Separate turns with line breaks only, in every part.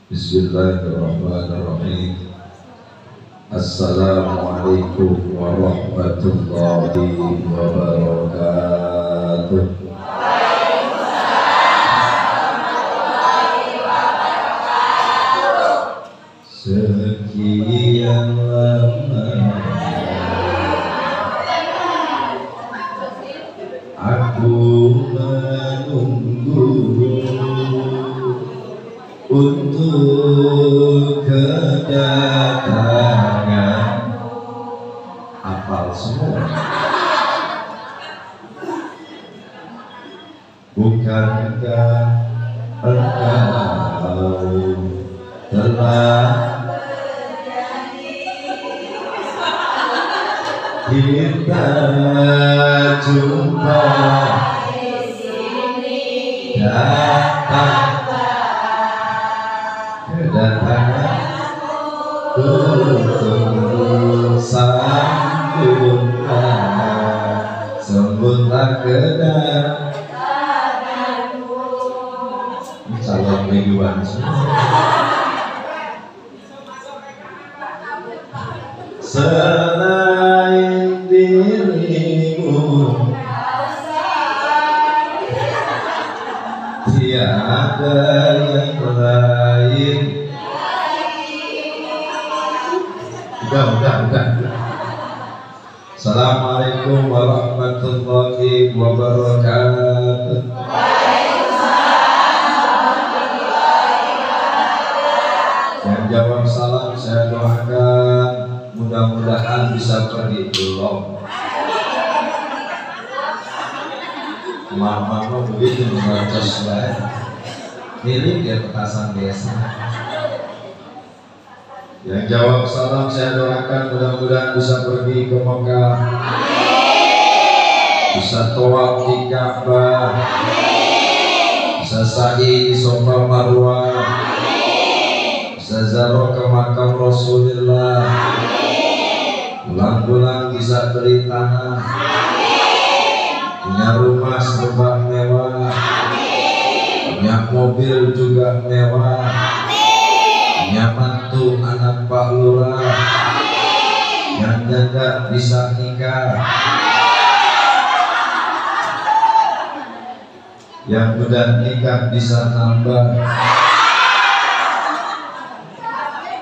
Bismillahirrahmanirrahim. Assalamualaikum warahmatullahi wabarakatuh. Sekian lama aku menunggu untuk kedatangan. Hafal semua. Bukankah engkau telah kita jumpa datang kedatangan untuk sambutlah kedatanganmu. Salam mingguan selain dirimu tiada yang lain. Udah. Assalamualaikum warahmatullahi wabarakatuh. Yang jawab salam saya doakan mudah-mudahan bisa pergi dulu. Mama begitu membaca slide milik ya petasan biasa. Yang jawab salam saya doakan mudah-mudahan bisa pergi ke Mekah, bisa tawaf di Ka'bah, bisa sa'i di Safa Marwah, bisa ziarah ke makam Rasulullah, pulang-pulang bisa beli tanah, punya rumah serba mewah, punya mobil juga mewah, punya mantu anak Pak Lurah, yang jaga bisa nikah, yang udah nikah bisa nambah.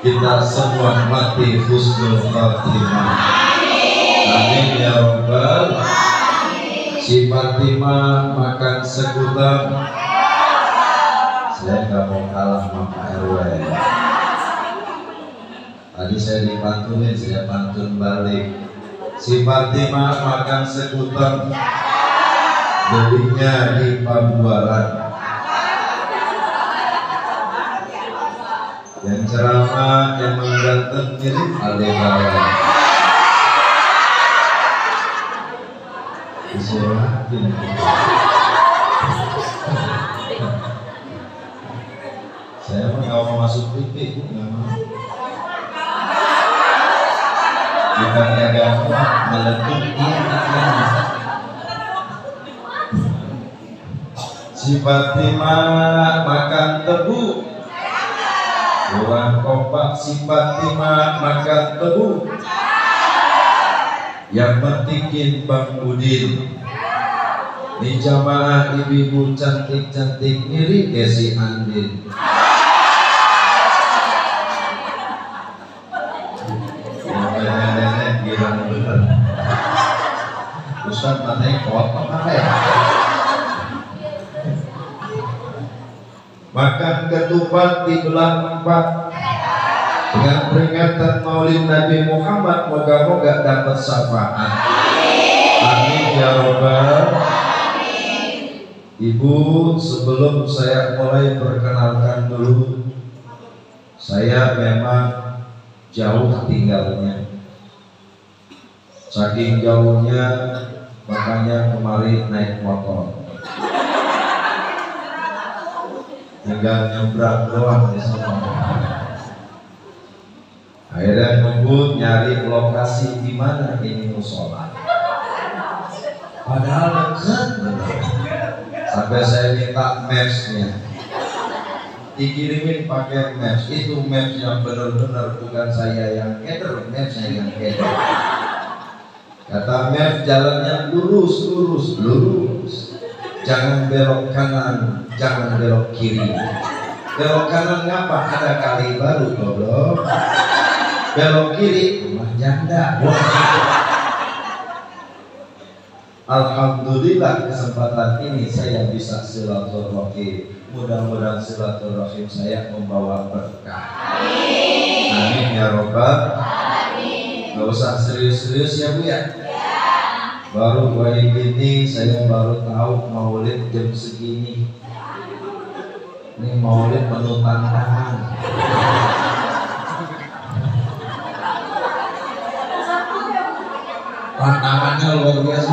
Kita semua mati husnul khatimah. Amin ya rabbal. Si Fatimah makan sekutam. Saya nggak mau kalah sama Pak RW. Tadi saya dipantunin, saya pantun balik. Si Fatimah makan sekutam, belinya di Pabuaran. Yang ceramah yang mengganteng mirip Aldebaran. Disuratin. Saya mah nggak mau masuk TV, nggak mau. Bukannya gampang, meletup Si Fatimah makan tebu, orang kompak. Si Fatimah makan tebu, yang pentingin Bang Udin. Di jamaah ibu-ibu cantik-cantik mirip ya si Andin. Nenek-nenek girang bener. Ustaz matanya kotor apa ya? Makan ketupat dibelah empat dengan peringatan Maulid Nabi Muhammad, moga-moga dapat syafaat. Amin ya robbal. Ibu, sebelum saya mulai perkenalkan dulu, saya memang jauh tinggalnya. Saking jauhnya, makanya kemarin naik motor. Tinggal nyebrang doang di sana. Akhirnya nunggu nyari lokasi di mana ini musola. Padahal dekat. Sampai saya minta maps-nya. dikirimin pakai maps. Itu maps yang benar-benar, bukan saya yang keder, mapsnya yang keder. Kata maps, jalannya lurus, jangan belok kanan, jangan belok kiri. Belok kanan ngapa? Ada kali baru, goblok. Belok kiri, rumah janda. Alhamdulillah kesempatan ini saya bisa silaturahim. Mudah-mudahan silaturahim saya membawa berkah. Amin ya robbal. Gak usah serius-serius ya Bu ya. Baru bayi gini saya baru tahu maulid jam segini. Ini maulid penuh tantangan. Tantangannya luar biasa.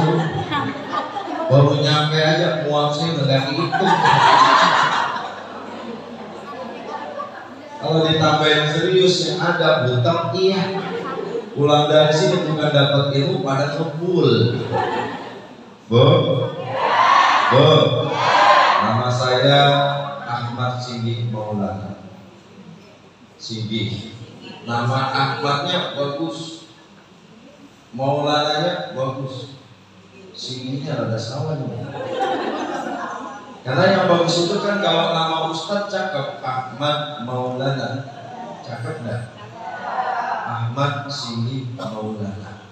Baru nyampe aja muak sih udah dihitung. Kalau ditambahin serius yang ada butang iya. Pulang dari sini bukan dapat ilmu, pada ngebul. Bu, nama saya Ahmad Singgih Maulana. Singgih, nama Ahmadnya bagus, Maulananya bagus, Singgihnya rada sawan. Karena yang bagus itu kan kalau nama Ustadz cakep, Ahmad Maulana, cakep dah. Ahmad Singgih Maulana,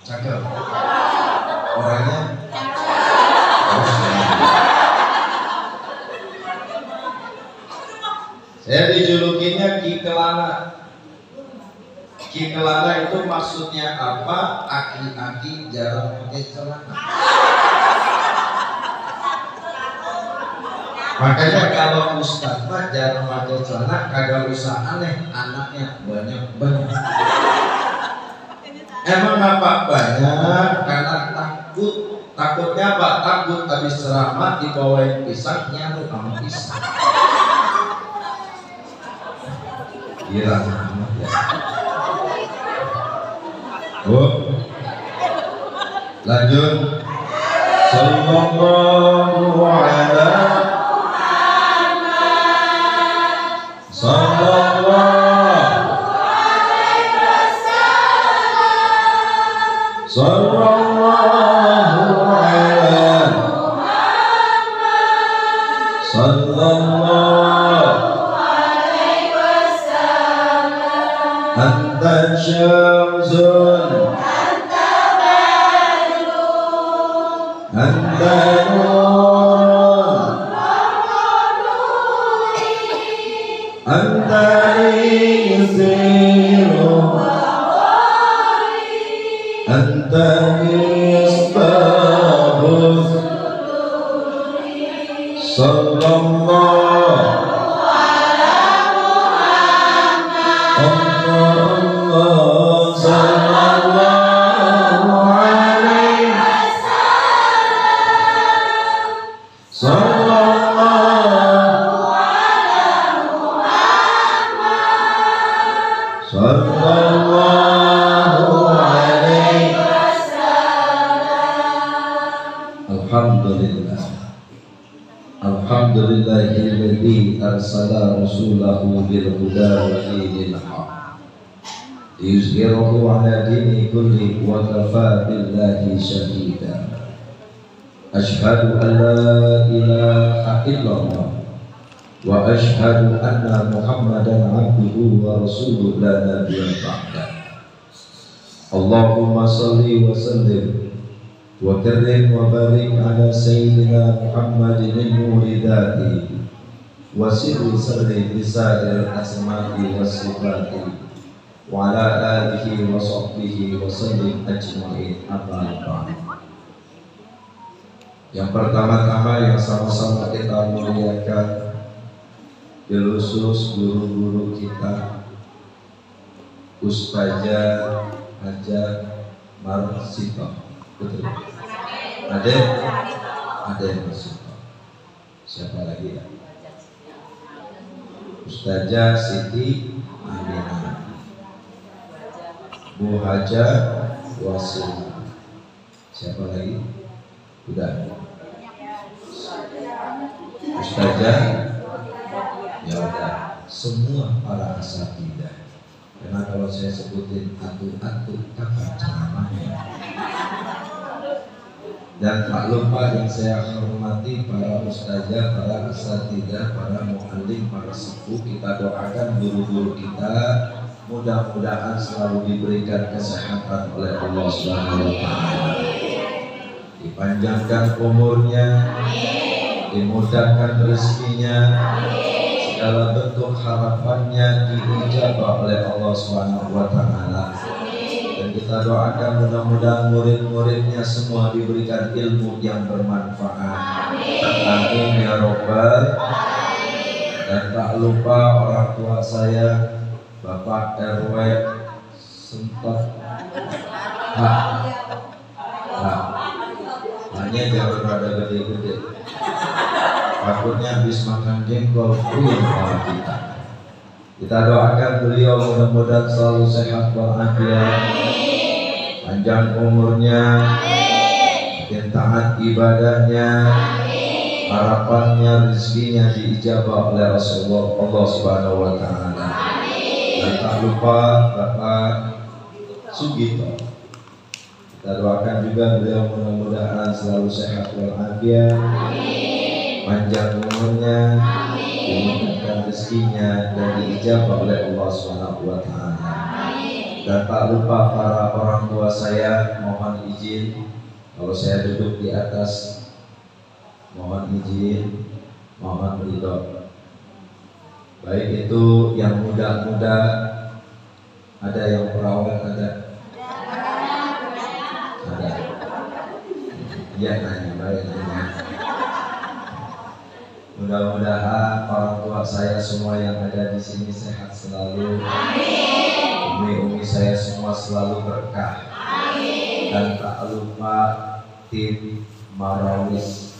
cakep. Orangnya saya dijulukinya Ki Kelana. Ki Kelana itu maksudnya apa? Aki-aki jarang pakai celana. Makanya kalau Ustadz mah jarang pakai celana, kagak usah aneh, anaknya banyak. Emang apa banyak? Karena takut. Takutnya apa? Takut habis ceramah dibawain pisang, nyamuk sama pisang. Gila amat ya. Bu, lanjut. Sallallahu alaihi Anta syamsun, anta nur, anta isiru, anta misbahus. Sallallahu Alhamdulillahilladzi arsala rasulahu bil huda wa dinil haq liyuzhirahu ala dini kulli wa kafa billahi shahida. Asyhadu an la ilaha illallah wa asyhadu anna Muhammadan abduhu wa rasuluhu la nabiyya ba'da. Allahumma salli wa sallim wa karim wa barik ala sayyidina Muhammadin al-nuri dhati wa sirri sirri bisair asma'i wa sifati wa ala alihi wa sahbihi wa sallim ajma'in. Amma ba'd. Yang pertama-tama yang sama-sama kita muliakan khusus guru-guru kita, Ustazah Haja Marsito. Betul. Ada yang masuk. Siapa lagi ya? Ustazah Siti Aminah, Bu Haja Wasil. Siapa lagi? Udah. Ustazah semua para asatidzah. Karena kalau saya sebutin atu-atu kapan ceramahnya. Dan tak lupa yang saya hormati para ustazah, para asatidzah, para muallim, para sepuh, kita doakan guru-guru kita mudah-mudahan selalu diberikan kesehatan oleh Allah Subhanahu wa taala. Dipanjangkan umurnya, dimudahkan rezekinya, segala bentuk harapannya diijabah oleh Allah Subhanahu wa taala. Dan kita doakan mudah-mudahan murid-muridnya semua diberikan ilmu yang bermanfaat. Amin ya robbal. Dan tak lupa orang tua saya, Bapak RW Sentot hanya jangan rada gede-gede, takutnya habis makan jengkol pun kalau kita. Kita doakan beliau mudah-mudahan selalu sehat walafiat, panjang umurnya, makin taat ibadahnya, harapannya rezekinya diijabah oleh Rasulullah Allah Subhanahu wa taala. Dan tak lupa Bapak Sugito, kita doakan juga beliau mudah-mudahan selalu sehat walafiat, panjang umurnya, dimudahkan rezekinya dan diijabah oleh Allah Subhanahu wa taala. Dan tak lupa para orang tua saya, mohon izin kalau saya duduk di atas, mohon izin, mohon ridho. Baik itu yang muda-muda, ada yang perawan, ada. Iya nanya, baik nanya. Mudah-mudahan orang tua saya semua yang ada di sini sehat selalu. Umi-umi saya semua selalu berkah. Dan tak lupa tim Marawis.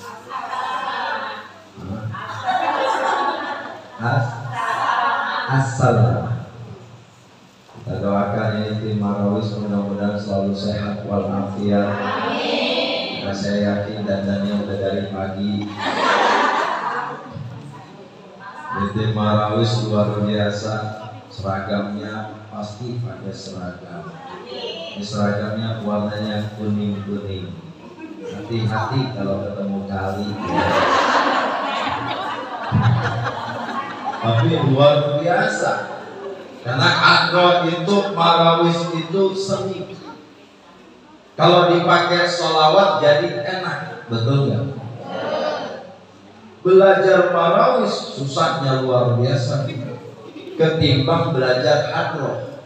Asal. Kita doakan ini tim Marawis mudah-mudahan selalu sehat walafiat. Karena saya yakin dandannya udah dari pagi. Tim Marawis luar biasa, seragamnya pasti pakai seragam. Ini seragamnya warnanya kuning-kuning. Hati-hati kalau ketemu kali. Tapi luar biasa. Karena Adro itu Marawis itu seni. Kalau dipakai sholawat jadi enak, betul nggak? Belajar Marawis susahnya luar biasa ketimbang belajar Adro.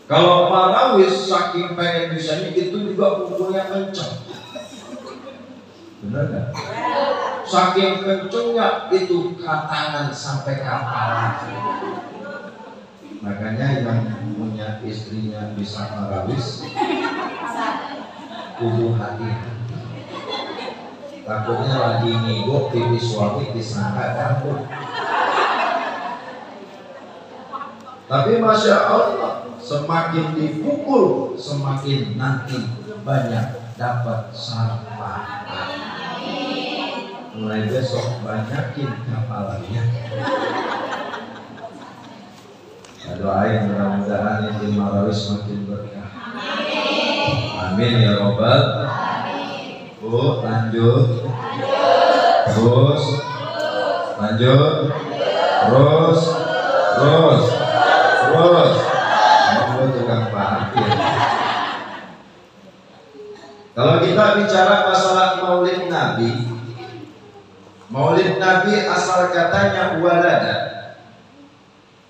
Kalau Marawis saking pengen bisanya itu juga pukulnya kencang. Benar nggak? Saking kencengnya itu katangan sampai kapalan. Makanya yang punya istrinya bisa Marawis kudu hati-hati. Takutnya lagi ngigok pipi suami disangka campur. Tapi Masya Allah, semakin dipukul semakin nanti banyak dapat syafaat. Mulai besok banyakin hafalannya. Saya doain mudah-mudahan ini Marawis makin berkah. Amin ya robbal. Bu, lanjut. Terus. Lanjut. Terus. Kamu tukang parkir. Kalau kita bicara masalah Maulid Nabi, Maulid Nabi asal katanya walada.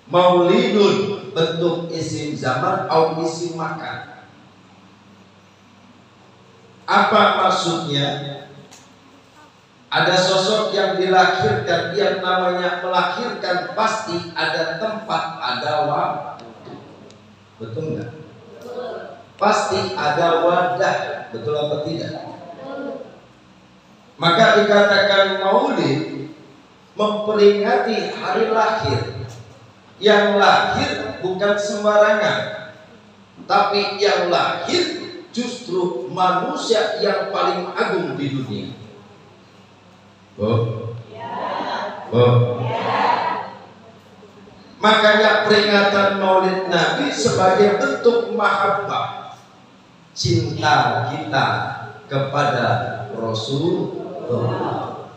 Maulidun bentuk isim zaman atau isim makan. Apa maksudnya? Ada sosok yang dilahirkan, yang namanya melahirkan pasti ada tempat, ada waktu. Betul nggak? Pasti ada wadah. Betul apa tidak? Maka dikatakan Maulid memperingati hari lahir. Yang lahir bukan sembarangan, tapi yang lahir justru manusia yang paling agung di dunia. Makanya peringatan Maulid Nabi sebagai bentuk mahabbah, cinta kita kepada Rasulullah.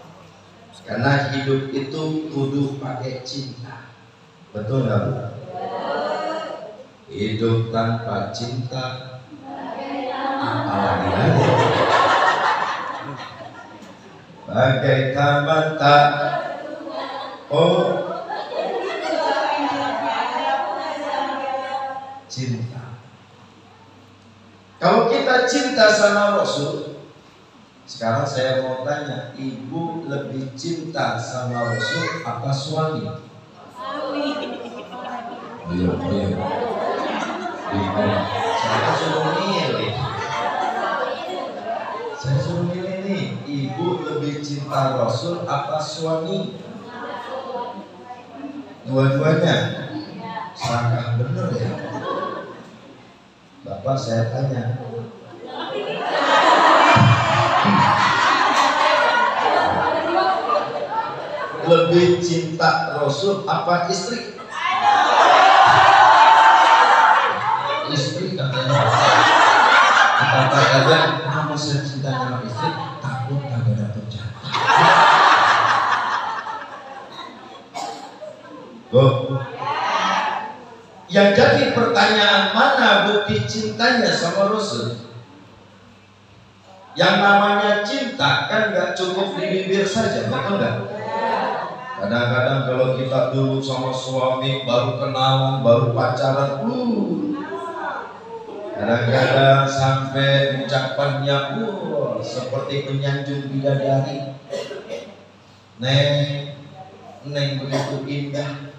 Karena hidup itu kudu pakai cinta. Betul nggak Bu? Hidup tanpa cinta apalagi lagi. Bagai taman tak cinta. Kalau kita cinta sama Rasul, sekarang saya mau tanya, ibu lebih cinta sama Rasul apa suami? Ayo. Saya suruh milih. Saya suruh milih nih, ibu lebih cinta Rasul apa suami? Dua-duanya. Sangka bener ya. Bapak saya tanya, lebih cinta Rasul apa istri? Istri katanya. Kata aja, kamu saya cinta sama istri, takut kagak dapet jatah. Yang jadi pertanyaan, mana bukti cintanya sama Rasul? Yang namanya cinta kan gak cukup di bibir saja, betul gak? Kadang-kadang kalau kita dulu sama suami baru kenalan, baru pacaran, kadang-kadang sampai ucapannya seperti menyanjung bidadari. Neng begitu indah.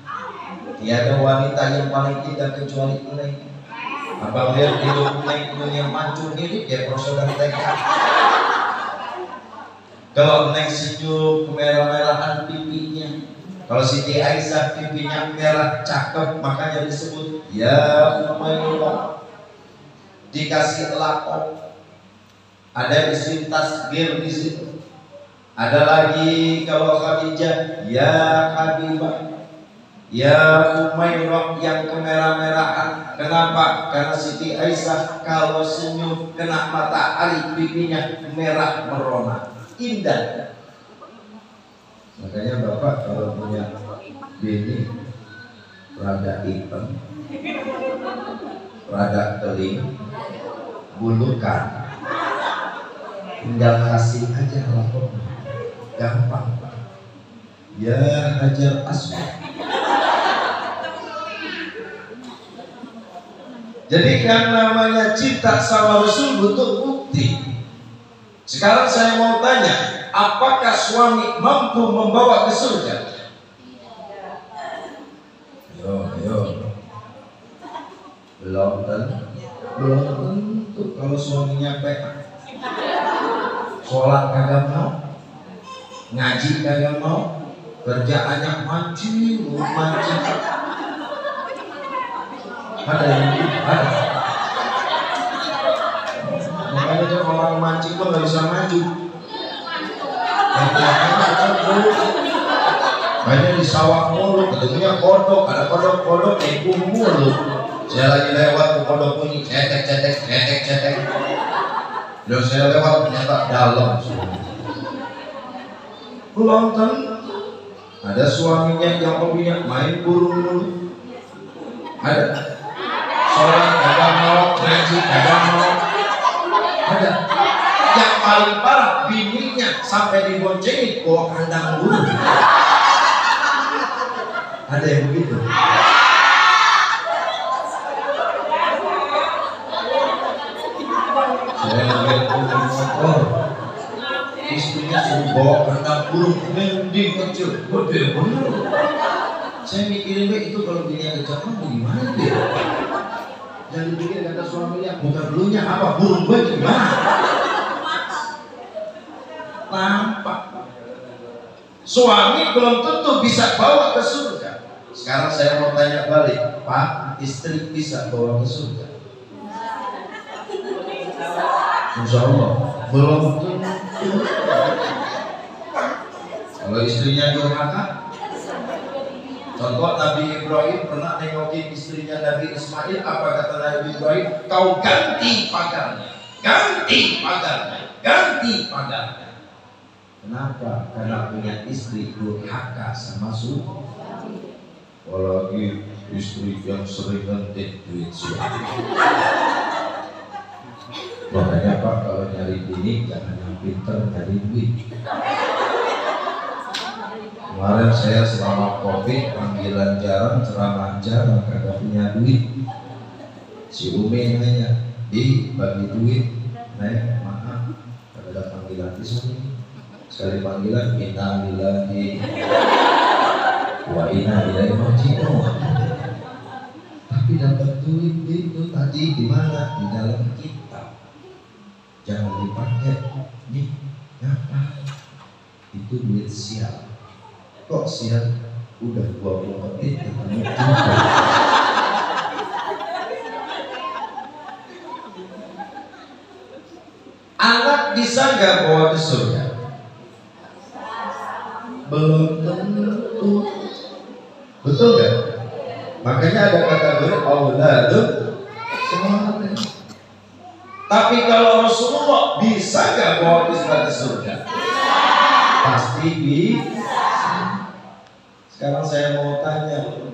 Tiada wanita yang paling indah kecuali Neng. Abang lihat hidup Neng punya mancung ini kayak saudara TK. Kalau Neng senyum kemerah-merahan pipinya. Kalau Siti Aisyah pipinya merah cakep, makanya disebut ya Umayyah. Dikasih lakon. Ada isim tasghir di situ. Ada lagi kalau Khadijah ya Habibah. Ya Umayyah yang kemerah-merahan. Kenapa? Karena Siti Aisyah kalau senyum kena matahari pipinya merah merona, indah. Makanya Bapak kalau punya bini rada hitam, rada kering, bulukan, tinggal kasih aja lapor, gampang. Ya Hajar Aswad. Jadi yang namanya cinta sama Rasul butuh bukti. Sekarang saya mau tanya, apakah suami mampu membawa ke surga? Ayo. Belum tentu kalau suaminya PK. Sholat kagak mau, ngaji kagak mau, kerjaannya mancing. Ada yang ada. Makanya orang mancing kok nggak bisa maju. Banyak di sawah mulu, ketemunya kodok, ada kodok ekung mulu. Saya lagi lewat ke kodok ini, cetek. Dan saya lewat ternyata dalam. Belum tentu. Ada suaminya yang hobinya main burung mulu. Ada. Sholat kagak mau, ngaji kagak mau. Ada. Yang paling parah bininya sampai diboncengin bawa kandang burung. Ada yang begitu. Saya lihat motor, istrinya suruh bawa kandang burung, mending kecil, gede bener. Saya mikirin itu kalau bininya kecil, gimana dia? Yang dipikir kata suaminya, bukan dulunya apa, burung gue gimana? Nampak. Suami belum tentu bisa bawa ke surga. Sekarang saya mau tanya balik, Pak, istri bisa bawa ke surga? Insya Allah belum tentu. Kalau istrinya durhaka, Contoh Nabi Ibrahim pernah nengokin istrinya Nabi Ismail. Apa kata Nabi Ibrahim? Kau ganti pagarnya, ganti pagarnya, ganti pagarnya. Kenapa? Karena punya istri durhaka sama suami. Apalagi istri yang sering ngentit duit suami. Makanya Pak, kalau nyari bini jangan yang pinter nyari duit. Kemarin saya selama COVID panggilan jarang, ceramah jarang, kagak punya duit. Si Umi nanya, di bagi duit, naik maaf, ada panggilan di sini. Sekali panggilan, innalillahi wa inna ilaihi raji'un. Tapi dapat duit itu tadi di mana? Di dalam kitab. Jangan dipakai. Nih, ngapa? Itu duit sial. Kok sial? Udah 20 menit ketemu juga. Anak bisa nggak bawa ke surga? Belum tentu. Betul nggak? Makanya ada kategori auladun salih. Tapi kalau Rasulullah bisa nggak bawa kita ke surga? Pasti bisa. Sekarang saya mau tanya,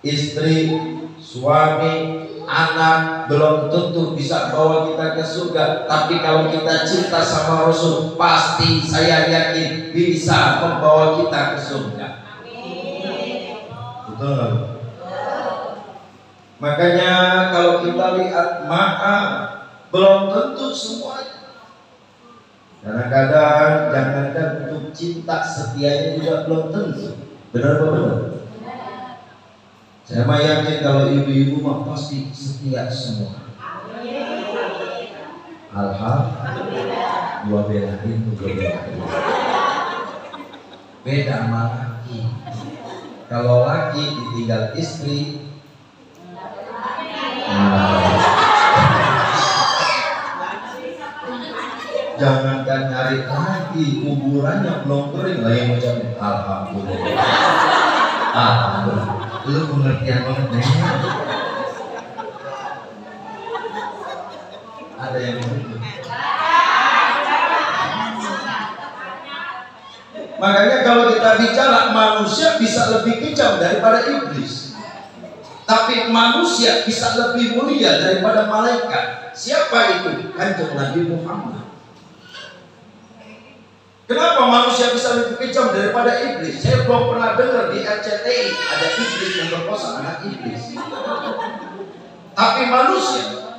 istri, suami, anak belum tentu bisa bawa kita ke surga. Tapi kalau kita cinta sama Rasul, pasti saya yakin bisa membawa kita ke surga. Betul. Makanya kalau kita lihat maaf, belum tentu semuanya. Kadang-kadang jangankan untuk cinta, setianya juga belum tentu. Benar apa benar? Saya mah yakin kalau ibu-ibu mah pasti setia semua. Alhamdulillah. Dua belain tuh belain. Beda sama laki. Kalau laki ditinggal istri, jangankan nyari lagi, kuburannya belum kering lagi ngucapin alhamdulillah. Alhamdulillah. Lu pengertian banget nih. Ada yang begitu. Makanya kalau kita bicara manusia bisa lebih kejam daripada iblis. Tapi manusia bisa lebih mulia daripada malaikat. Siapa itu? Kanjeng Nabi Muhammad. Kenapa manusia bisa lebih kejam daripada iblis? Saya belum pernah dengar di RCTI ada iblis yang berkosa anak iblis. Tapi manusia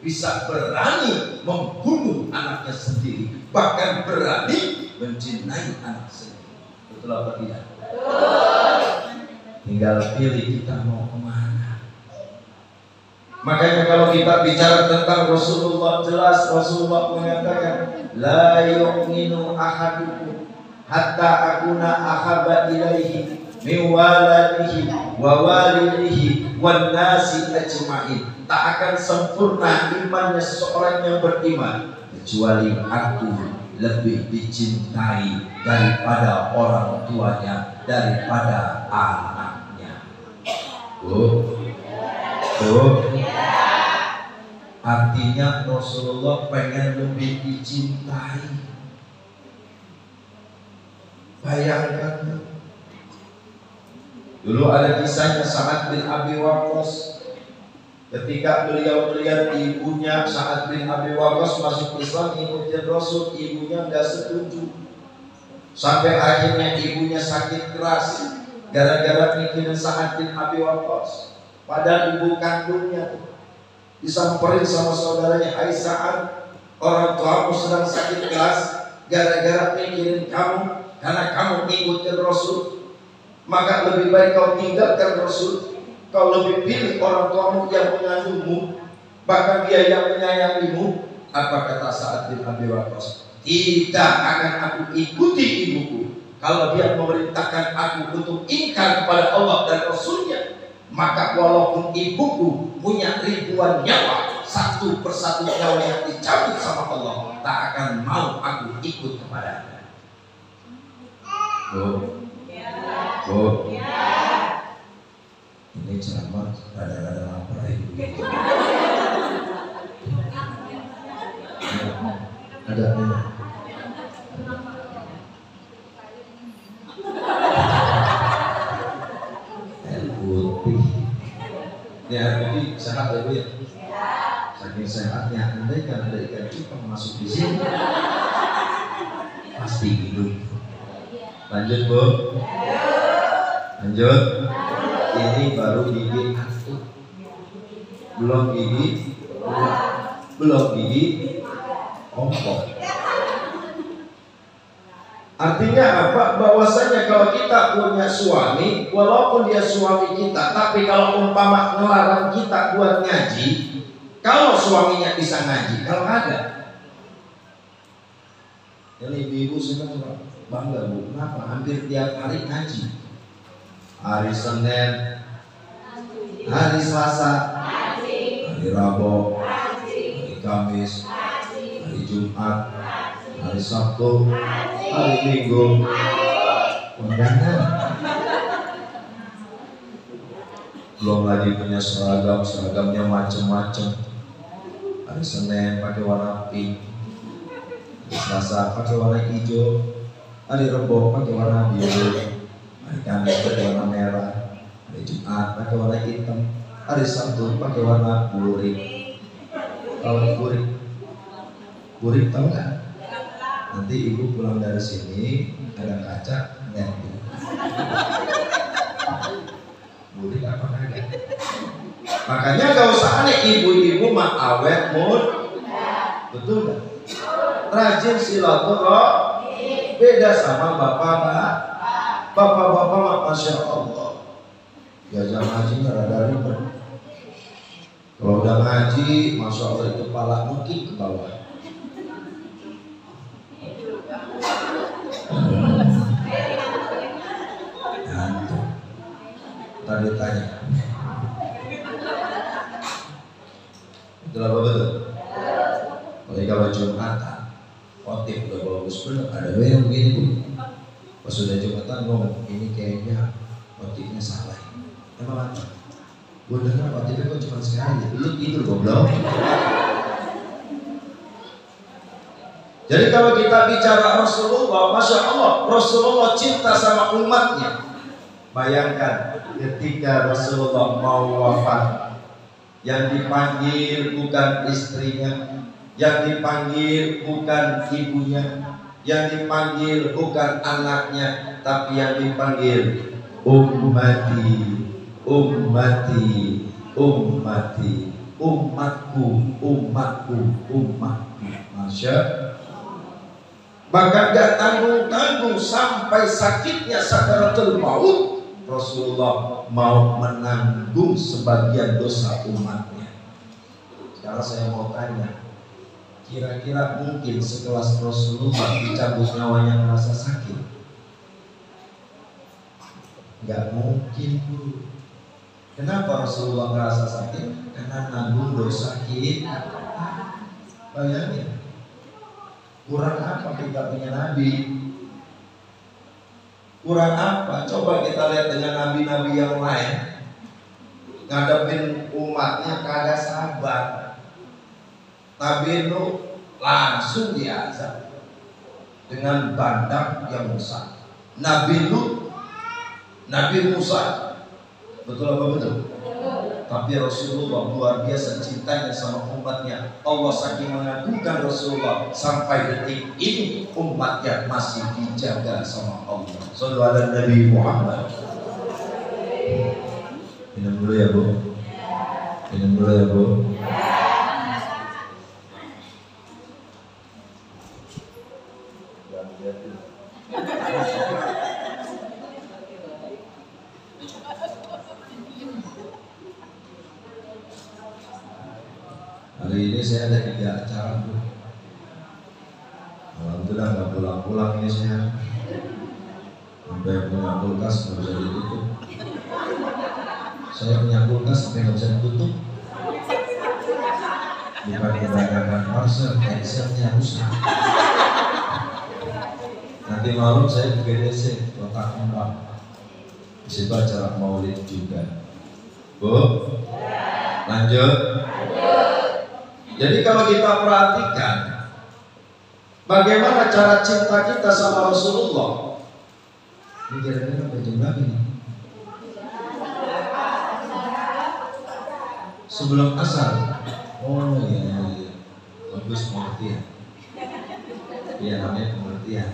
bisa berani membunuh anaknya sendiri, bahkan berani mencintai anak sendiri. Betul apa tidak? Tinggal pilih kita mau kemana. Makanya kalau kita bicara tentang Rasulullah, jelas Rasulullah mengatakan, la yu'minu ahadukum hatta akuna ahabba ilaihi min waladihi wa walidihi wan nasi ajma'in. Tak akan sempurna imannya seseorang yang beriman kecuali aku lebih dicintai daripada orang tuanya, daripada anaknya. Artinya Rasulullah pengen lebih dicintai. Bayangkan, dulu ada kisahnya Sa'ad bin Abi Waqqas. Ketika beliau melihat ibunya Sa'ad bin Abi Waqqas masuk Islam, ikutin Rasul, ibunya nggak setuju. Sampai akhirnya ibunya sakit keras gara-gara mikirin Sa'ad bin Abi Waqqas. Padahal ibu kandungnya disamperin sama saudaranya, hai Sa'ad, orang tuamu sedang sakit keras gara-gara mikirin kamu, karena kamu ikutin Rasul, maka lebih baik kau tinggalkan Rasul. Kau lebih pilih orang tuamu yang mengandungmu, bahkan dia yang menyayangimu. Apa kata Sa'ad bin Abi Waqqas? Tidak akan aku ikuti ibuku. Kalau dia memerintahkan aku untuk ingkar kepada Allah dan Rasulnya, maka walaupun ibuku punya ribuan nyawa, satu persatu nyawa yang dicabut sama Allah, tak akan mau aku ikut kepadanya. ceramah rada-rada lapar ini. Ada ini. Air putih. Ya, jadi sehat ya Bu ya. Saking sehatnya, andai kan ada ikan cupang masuk di sini, pasti hidup. Lanjut Bu. Lanjut. Ini baru gigi satu. Belum gigi ompong. Artinya apa? Bahwasanya kalau kita punya suami, walaupun dia suami kita, tapi kalau umpama ngelarang kita buat ngaji, kalau suaminya bisa ngaji, kalau ada. Ini ibu senang bangga Bu, kenapa? Hampir tiap hari ngaji. Hari Senin, hari Selasa, hari Rabu, hari Kamis, hari Jumat, hari Sabtu, hari Minggu, undangan. Belum lagi punya seragamnya macam-macam. Hari Senin pakai warna pink, hari Selasa pakai warna hijau, hari Rabu pakai warna biru, hari Kamis pakai warna merah, hari Jumat pakai warna hitam, hari Sabtu pakai warna burik. Kalau burik tahu nggak? Nanti ibu pulang dari sini ada kaca, lihat bu. Burik apa kagak? Makanya gak usah aneh, ibu-ibu mah awet mood, betul nggak? Rajin silaturahmi, beda sama bapak-bapak mah masya Allah. Jajah ngaji rada ribet. Kalau udah ngaji, masya Allah itu kepala mungkin ke bawah. Gantung. Tadi tanya. Itulah betul. Kalau Jumatan, khotib udah bagus bener. Ada yang begini Bu. Pas sudah Jumatan ngomong, ini kayaknya khotibnya salah. Emang apa? Gue dengar khotibnya kok cuma sekali. Lu tidur goblok. Jadi kalau kita bicara Rasulullah, masya Allah, Rasulullah cinta sama umatnya. Bayangkan ketika Rasulullah mau wafat, yang dipanggil bukan istrinya, yang dipanggil bukan ibunya, yang dipanggil bukan anaknya, tapi yang dipanggil ummati, ummati, ummati, umatku, umatku, umatku. Masya Allah. Maka gak tanggung-tanggung sampai sakitnya sakaratul maut, Rasulullah mau menanggung sebagian dosa umatnya. Sekarang saya mau tanya, kira-kira mungkin sekelas Rasulullah dicabut nyawanya merasa sakit? Gak mungkin Bu. Kenapa Rasulullah merasa sakit? Karena nanggung dosa kita. Bayangin, kurang apa kita punya Nabi? Kurang apa? Coba kita lihat dengan nabi-nabi yang lain, ngadepin umatnya kagak sabar. Nabi Nuh langsung diazab dengan bandang yang besar. Nabi Nuh, Nabi Musa, betul apa betul? Tapi Rasulullah luar biasa cintanya sama umatnya. Allah saking mengagungkan Rasulullah sampai detik ini umatnya masih dijaga sama Allah. Sallu ala Nabi Muhammad. Minum dulu ya Bu. Minum dulu ya Bu. Hari ini saya ada 3 acara Bu. Alhamdulillah nggak pulang-pulang ini saya. Sampai punya kulkas nggak bisa ditutup. Saya punya kulkas sampai nggak bisa ditutup. Bukan kebanyakan parcel, Excelnya rusak. Nanti malam saya ke BDC Kota Kembang. Di situ acara maulid juga. Bu? Lanjut. Jadi kalau kita perhatikan bagaimana cara cinta kita sama Rasulullah. Ini kira-kira apa jam berapa nih? Sebelum asar. Oh iya. Bagus pengertian. Iya namanya pengertian.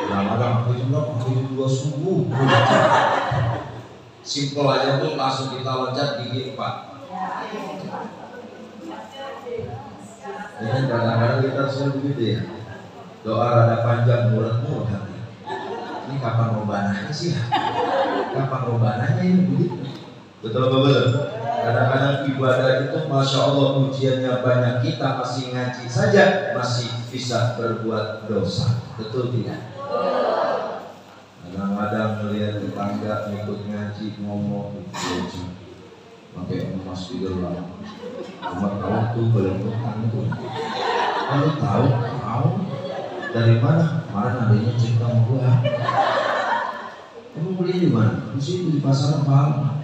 Kadang-kadang aku juga subuh. Simpel aja tuh langsung kita loncat gigi 4. Dan kadang-kadang kita selalu begitu ya. Doa rada panjang mulut hati. Ini kapan robananya sih ya? Kapan robananya ini begitu? Betul betul. Kadang-kadang ibadah itu masya Allah ujiannya banyak, kita masih ngaji saja masih bisa berbuat dosa. Betul tidak? Kadang-kadang melihat tetangga ikut ngaji ngomong itu pakai emas di dalam. Cuma tahu tuh belum utang tuh. Kamu tahu dari mana? Mana adanya cerita sama gua. Kamu beli di mana? Di sini di pasar apa?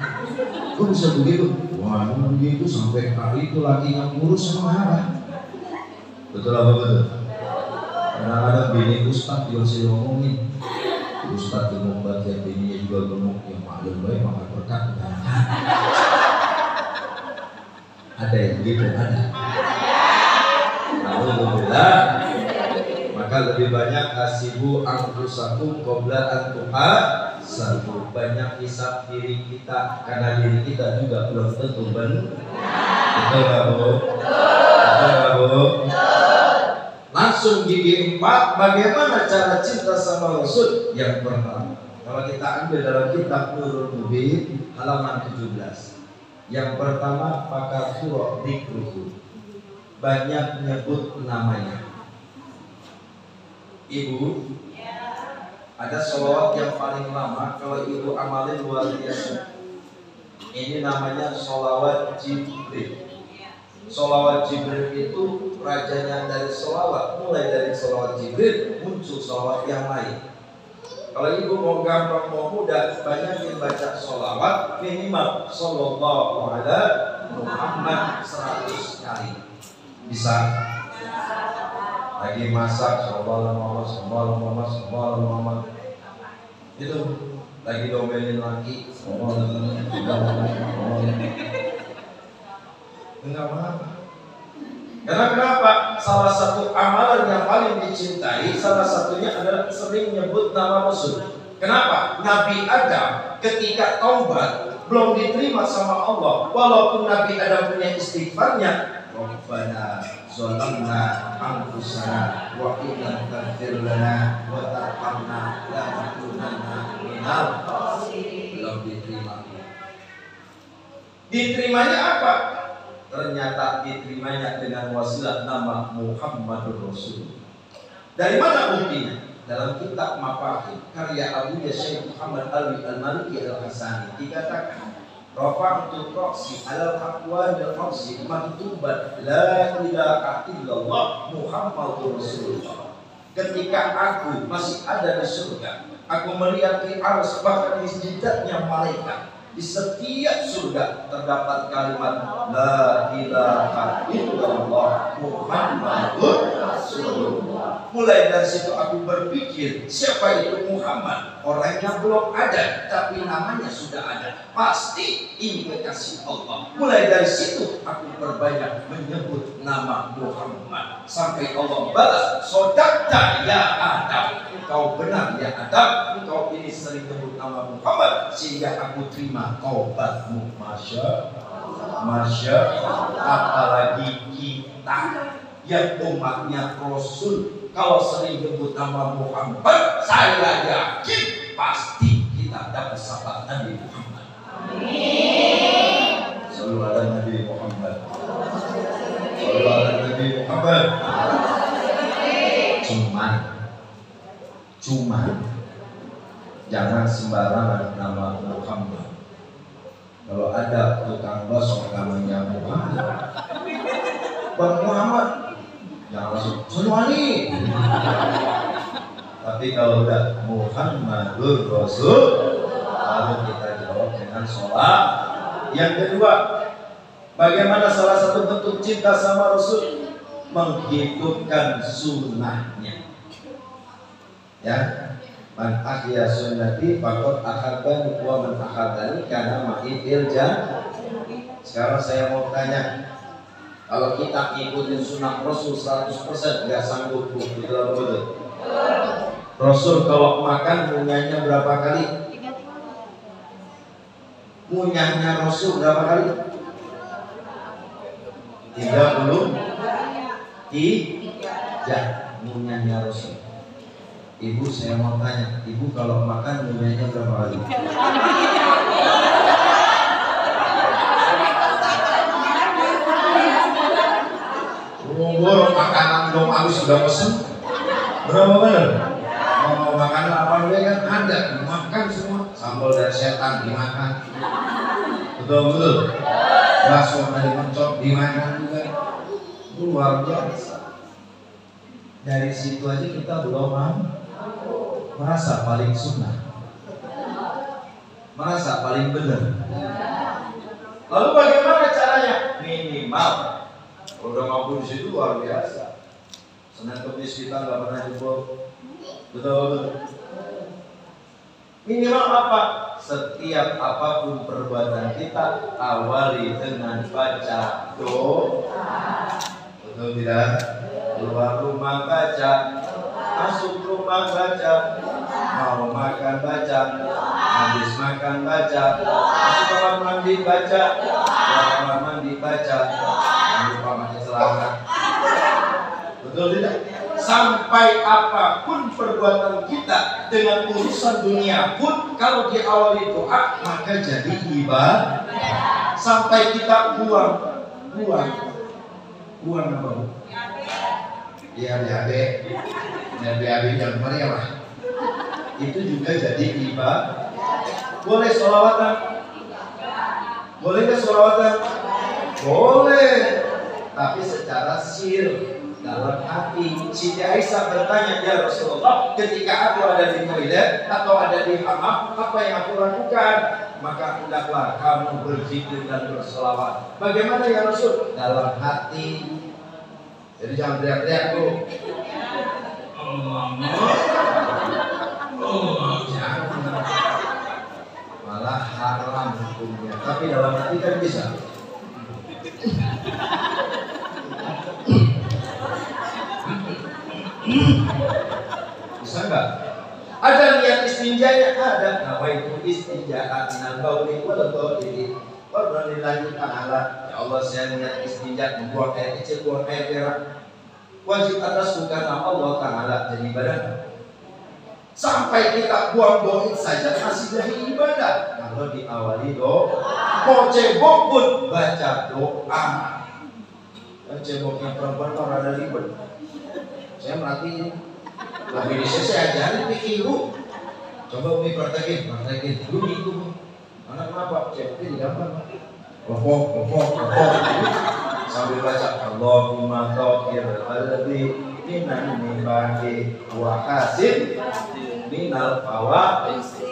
Kok bisa begitu? Wah, begitu sampai kali itu lakinya kurus sama apa? Betul apa betul? Kadang-kadang bini ustad juga sih ngomongin. Ustad gemuk banget ya, bininya juga gemuk. Yang maklum baik makan berkat. Ada yang begitu? Ada. Alhamdulillah. Maka lebih banyak hasibu anfusakum qabla an tuhasabu. Banyak hisab diri kita karena diri kita juga belum tentu benar. Betul nggak Bu? Betul nggak Bu? Langsung gigi 4. Bagaimana cara cinta sama Rasul? Yang pertama, kalau kita ambil dalam kitab Nurul Mubin halaman 17. Yang pertama, pakaturo dikruhu, banyak menyebut namanya. Ibu, ada sholawat yang paling lama kalau ibu amalin luar biasa. Ini namanya sholawat Jibril. Sholawat Jibril itu rajanya dari sholawat. Mulai dari sholawat Jibril muncul sholawat yang lain. Kalau ibu mau gampang mau mudah, banyakin baca sholawat minimal sallallahu alaihi Muhammad 100 kali. Bisa? Lagi masak sallallahu alaihi Muhammad. Itu lagi domelin lagi sallallahu alaihi. Enggak apa-apa. Karena kenapa? Salah satu amalan yang paling dicintai, salah satunya adalah sering menyebut nama Rasul. Kenapa? Nabi Adam ketika taubat belum diterima sama Allah, walaupun Nabi Adam punya istighfarnya, Rabbana zalamna anfusana wa in lam taghfir lana wa tarhamna lanakunanna minal khasirin. Belum diterima. Diterimanya apa? Ternyata diterimanya dengan wasilah nama Muhammadur Rasul. Dari mana buktinya? Dalam kitab Mafahim karya Abu Syekh Muhammad Alwi Al-Maliki Al-Hasani dikatakan, rafa'tu ra'si 'alal aqwal al-khamsi maktuban la ilaha illallah Muhammadur Rasulullah. Ketika aku masih ada di surga, aku melihat di arsy bahkan di jidatnya malaikat. Di setiap surga terdapat kalimat la ilaha illallah Muhammadur Rasulullah. Mulai dari situ aku berpikir, siapa itu Muhammad? Orangnya belum ada, tapi namanya sudah ada. Pasti ini kekasih Allah. Mulai dari situ aku berbanyak menyebut nama Muhammad. Sampai Allah balas, sodakta ya Adam. Engkau benar ya Adam. Engkau ini sering menyebut nama Muhammad, sehingga aku terima taubatmu. Masya Allah. Apalagi kita yang umatnya Rasul, kalau sering menyebut nama Muhammad, saya yakin pasti kita dapat syafaat Nabi Muhammad. Amin. Selalu ada Nabi Muhammad. Selalu ada Nabi Muhammad. Cuman jangan sembarangan nama Muhammad. Kalau ada tukang bakso namanya Muhammad, Bang Muhammad, jangan langsung Sunwani. Tapi kalau udah Muhammadur Rasul, lalu kita jawab dengan sholat. Yang kedua, bagaimana salah satu bentuk cinta sama Rasul? Menghidupkan sunnahnya. Ya, man ahya sunnati faqad ahabbani wa man ahabbani kana ma'i fil jannah. Sekarang saya mau tanya, kalau kita ikutin sunnah Rasul 100% nggak sanggup betul. Rasul kalau makan munyahnya berapa kali? Munyahnya Rasul berapa kali? 33 munyahnya Rasul. Ibu, saya mau tanya, ibu kalau makan munyahnya berapa kali? Umur makanan dong habis sudah pesen berapa bener? Mau makan apa dulu kan ada dimakan semua, sambal dari setan dimakan, betul. Bakso dari mencok dimakan juga, luar biasa. Dari situ aja kita belum merasa paling sunnah, merasa paling benar. Lalu bagaimana caranya? Minimal udah mampu di situ luar biasa. Senin Kemis kita nggak pernah jemput, betul. Minimal apa? Setiap apapun perbuatan kita awali dengan baca doa, betul tidak? Keluar rumah baca, masuk rumah baca, mau makan baca, habis makan baca, masuk kamar mandi baca, kamar mandi baca, jangan lupa pakai celana, betul tidak? Sampai apapun perbuatan kita dengan urusan dunia pun kalau diawali doa maka jadi ibadah. Sampai kita buang apa? Ya BAB jangan meriah lah. Itu juga jadi ibadah. Boleh sholawatan? Boleh nggak sholawatan? Boleh. Tapi secara sir, dalam hati. Siti Aisyah bertanya, ya Rasulullah, ketika aku ada di toilet atau ada di hammam, apa yang aku lakukan? Maka hendaklah kamu berzikir dan berselawat. Bagaimana ya Rasul? Dalam hati. Jadi jangan teriak-teriak tuh. Jangan. Malah haram hukumnya. Tapi dalam hati kan bisa. Bisa nggak? Ada niat istinjanya? Ada. Nawaitu istinja'at minal bauli wal bauli. Wabillahi ta'ala. Ya Allah, saya niat istinja, membuang air kecil, buang air berak. Wajib atas karena Allah Ta'ala jadi ibadah. Sampai kita buang saja masih jadi ibadah. Kalau diawali doa, mau cebok pun baca doa. Ceboknya perempuan orang ada ribet. Saya merhatiin, lagi di saya ajarin pikir lu. Coba Umi praktekin, lu gitu. Anak kenapa? Ceboknya di gambar. Kopok. Sambil baca Allahumma taqir qalbi minan nifaqi wa hasin minal fawaqis.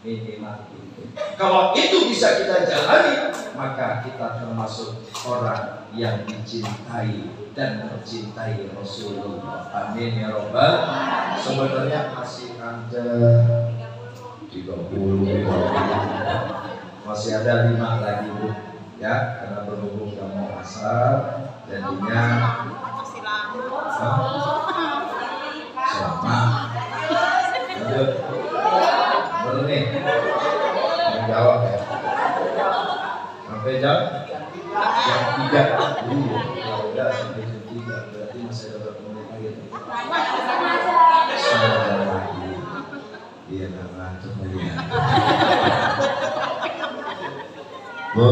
Minimal itu. Kalau itu bisa kita jalani, maka kita termasuk orang yang dicintai dan mencintai Rasulullah. Amin ya Rabbal. Sebenarnya masih ada 30, masih ada 5 lagi Bu, ya, karena berhubung kamu asal jadinya selama lanjut baru nih yang jawab ya sampai jam 3. Ya udah sampai jam 3 berarti masih ada berapa menit lagi tuh? Lagi. Iya nggak ngantuk lagi ya. Bu.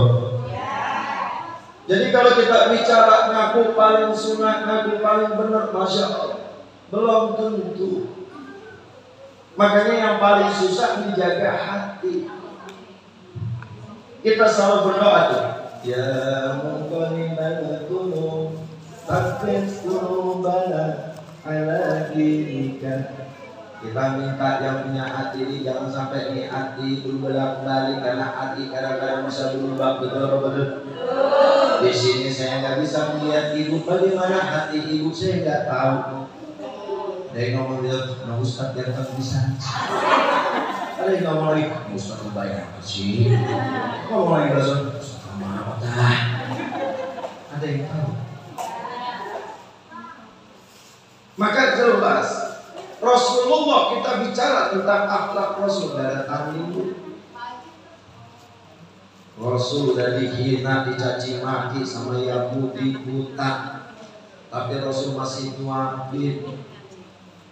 Jadi kalau kita bicara ngaku paling sunnah, ngaku paling benar, masya Allah, belum tentu. Makanya yang paling susah menjaga hati. Kita selalu berdoa tuh. Ya muqallibal qulub, tsabbit qulubana ala dinika. Kita minta yang punya hati ini jangan sampai ini hati berbolak balik karena hati kadang-kadang bisa berubah. Betul. Di sini saya nggak bisa melihat ibu, bagaimana hati ibu saya nggak tahu. Dari ngomong dia, nah Ustadz yang tak bisa. Ada yang ngomong lagi, Ustadz bayar apa sih? Ngomong lagi berasa, Ustadz mana apa? Ada yang tahu. Maka jelas Rasulullah, kita bicara tentang akhlak Rasul, tidak ada tanding. Rasul udah dihina, dicaci maki sama Yahudi buta, tapi Rasul masih nuapin.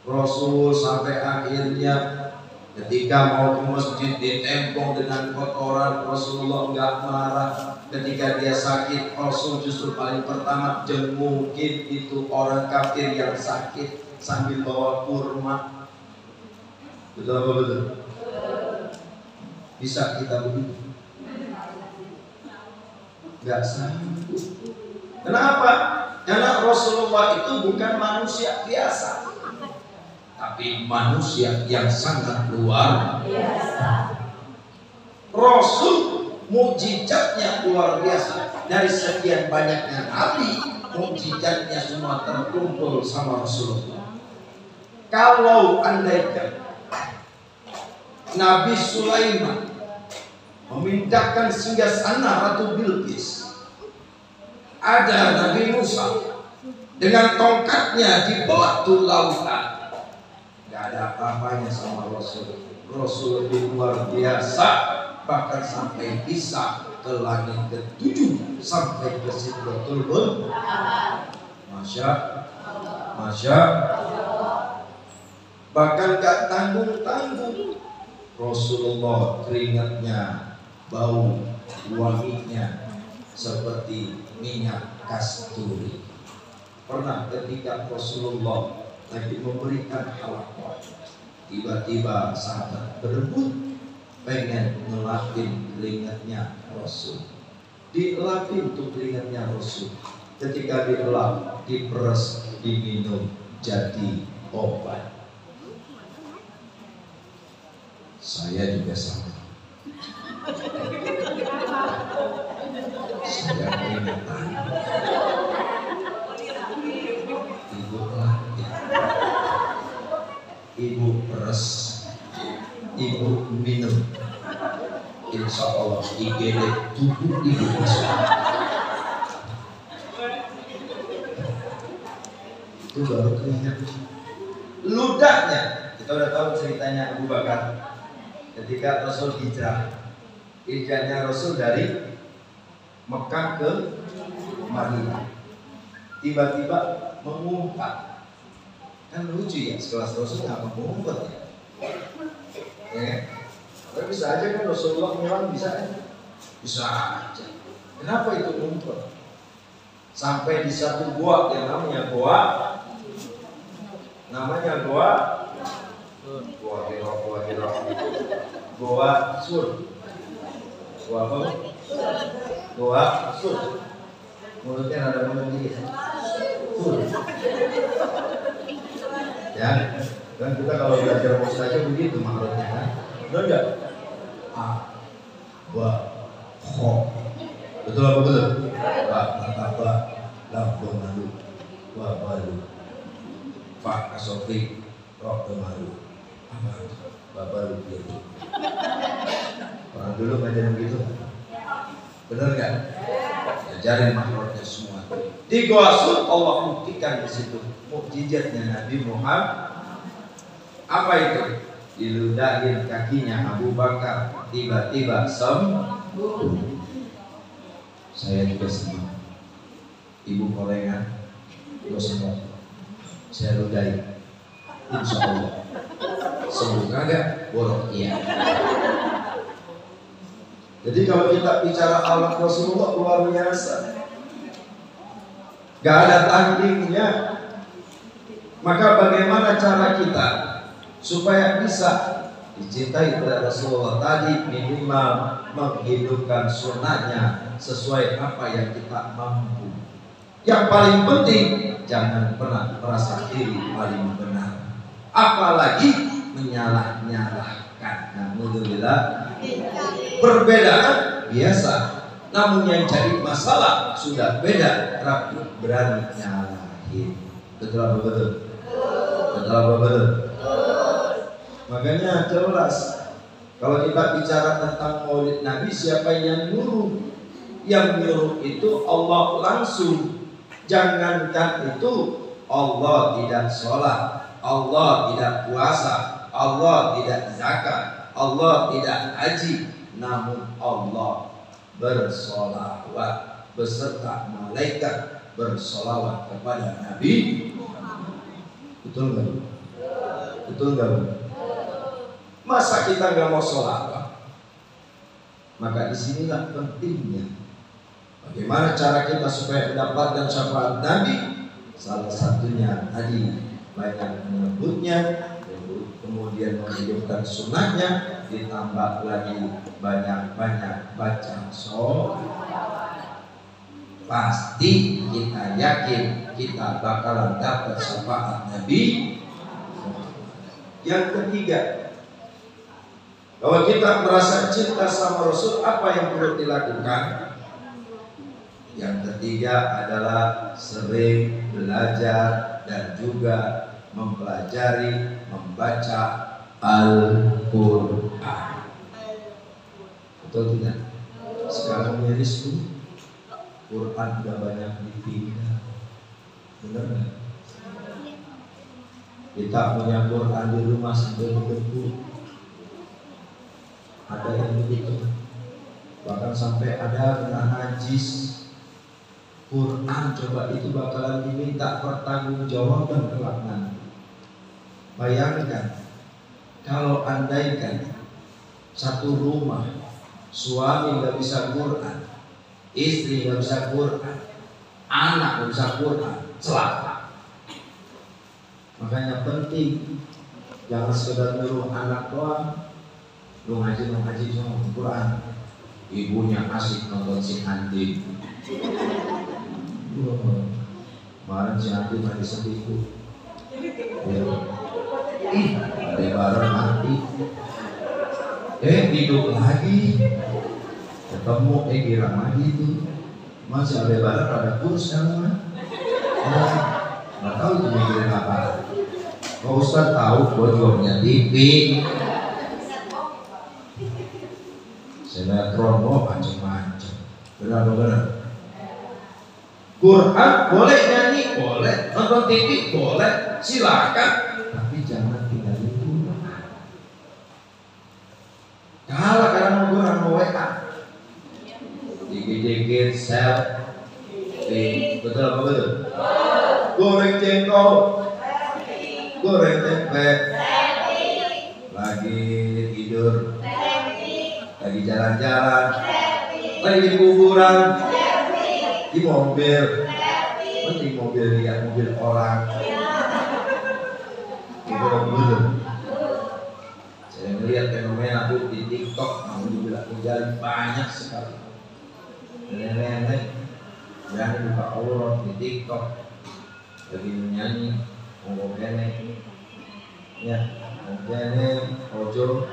Rasul sampai akhirnya ketika mau ke masjid ditempong dengan kotoran, Rasulullah nggak marah. Ketika dia sakit, Rasul justru paling pertama jengukin itu orang kafir yang sakit sambil bawa kurma. Betul apa betul? Bisa kita begitu? Gak sanggup. Kenapa? Karena Rasulullah itu bukan manusia biasa, tapi manusia yang sangat luar biasa. Rasul mukjizatnya luar biasa. Dari sekian banyaknya nabi, mukjizatnya semua terkumpul sama Rasulullah. Kalau andaikan Nabi Sulaiman memindahkan singgasana Ratu Bilqis, ada Nabi Musa dengan tongkatnya di batu lautan, nggak ada apa-apanya sama Rasul. Rasul lebih luar biasa, bahkan sampai bisa ke langit ke-7 sampai ke Sidratul Muntaha. Masya bahkan gak tanggung-tanggung. Rasulullah keringatnya, bau wanginya seperti minyak kasturi. Pernah ketika Rasulullah lagi memberikan halaqah, tiba-tiba sahabat berebut pengen ngelapin keringatnya Rasul. Dilapin tuh keringatnya Rasul. Ketika dielap, diperes, diminum, jadi obat. Saya juga sama. Saya keringetan. Ibu lapin, ibu peres, ibu minum. Insya Allah IGD tubuh ibu masuk. Itu baru keringat. Ludahnya, kita udah tahu ceritanya Abu Bakar ketika Rasul hijrahnya Rasul dari Mekah ke Madinah, tiba-tiba mengumpat. Kan lucu ya, sekelas Rasul nggak mengumpat ya. Tapi bisa aja kan Rasulullah ngilang, bisa aja. Kenapa itu mengumpat? Sampai di satu gua yang namanya Gua Sur. Gua Sur. Mulutnya ada mulut dikit. Sur. Ya, kan kita kalau belajar mustajab begitu maksudnya kan. Betul enggak? Kho. Betul apa betul? Ba, lambung malu. Baru. Pak Asofri, roh malu. Baru dia. Orang dulu ngajarin begitu. Benar kan? Ajarin makhluknya semua. Di Gua Sur Allah buktikan di situ mukjizatnya Nabi Muhammad. Apa itu? Diludahin kakinya Abu Bakar, tiba-tiba sembuh. Saya juga senang. Ibu kolengan, ibu sembuh. Saya ludahi. Insya Allah sembuh kagak? Borok iya. Jadi kalau kita bicara akhlak Rasulullah luar biasa, gak ada tandingnya. Maka bagaimana cara kita supaya bisa dicintai oleh Rasulullah? Tadi minimal menghidupkan sunnahnya sesuai apa yang kita mampu. Yang paling penting, jangan pernah merasa diri paling benar. Apalagi menyalah-nyalahkan. Alhamdulillah. Perbedaan biasa, namun yang jadi masalah sudah beda, tapi berani nyalahin. Betul apa betul? Betul apa betul? Makanya jelas kalau kita bicara tentang Maulid Nabi, siapa yang nyuruh? Yang nyuruh itu Allah langsung. Jangankan itu, Allah tidak sholat, Allah tidak puasa, Allah tidak zakat, Allah tidak haji, namun Allah bersolawat beserta malaikat bersolawat kepada Nabi. Betul nggak? Betul nggak? Masa kita nggak mau solawat? Maka disinilah pentingnya. Bagaimana cara kita supaya mendapatkan syafaat Nabi? Salah satunya tadi banyak menyebutnya, kemudian menghidupkan sunnahnya, ditambah lagi banyak-banyak baca sholawat. Pasti kita yakin kita bakalan dapat syafaat Nabi. Yang ketiga, bahwa kita merasa cinta sama Rasul, apa yang perlu dilakukan? Yang ketiga adalah sering belajar dan juga mempelajari, membaca Al-Quran. Betul tidak? Sekarang miris tuh Quran udah banyak dipindah. Benar nggak? Kita punya Quran di rumah sampai begitu. Ada yang begitu. Bahkan sampai ada kena najis. Quran coba itu bakalan diminta pertanggungjawaban kelak nanti. Bayangkan kalau andaikan satu rumah suami nggak bisa Quran, istri nggak bisa Quran, anak nggak bisa Quran, celaka. Makanya penting jangan sekedar nyuruh anak doang, lu ngaji sama Quran, ibunya asik nonton si Andi. Kemarin si Andi mati sedihku. Ada bareng mati. Hidup lagi. Ketemu girang lagi tuh. Masih ada bareng ada kurus kan? Nggak tahu tuh mikirin apa. Kok Ustaz tahu gua juga punya TV. Sinetron macam-macam. Benar. Quran boleh nyanyi, boleh nonton TV, boleh, silakan, tapi jangan tinggalin Quran. Kalau karena mau Quran mau WA, dikit-dikit selfie, betul apa betul? Goreng jengkol, goreng tempe, lagi tidur, lagi jalan-jalan, lagi di kuburan. Di mobil, di mobil lihat mobil orang, itu betul. Saya melihat fenomena itu di TikTok, namun juga menjadi banyak sekali. Nenek-nenek berani buka aurat di TikTok, lagi menyanyi, ngomong nenek, ya, nenek, ojo,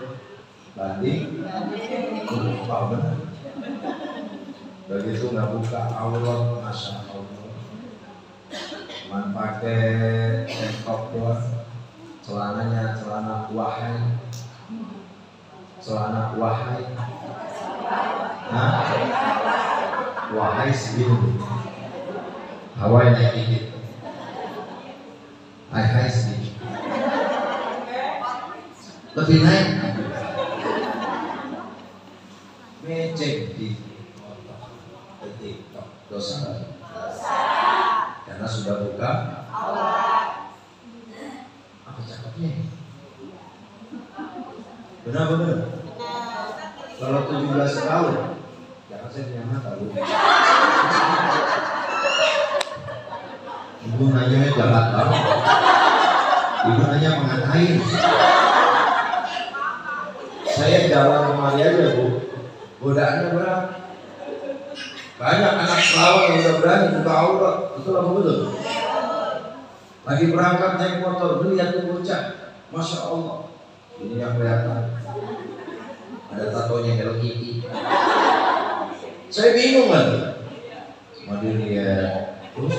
banding, benar. Begitu nggak buka aurat, masya Allah, cuman pakai top doang, celananya celana wahai, wahai sebelum Hawaii naik dikit, hai sedikit, lebih naik, mecek di TikTok, dosa. Karena sudah buka aurat. Apa cakepnya? Benar. Kalau 17 tahun, jangan saya punya mata bu. Ibu nanya jalan banget. Ibu nanya mengatain. Saya jalan kemari aja bu. Godaannya berapa? Banyak anak perawan yang udah berani buka aurat, itu lah betul. Lagi berangkat naik motor, lihat tuh bocah, masya Allah, Ini yang kelihatan. Ada tatonya Hello Kitty. Saya bingung kan. Mau dilihat. Terus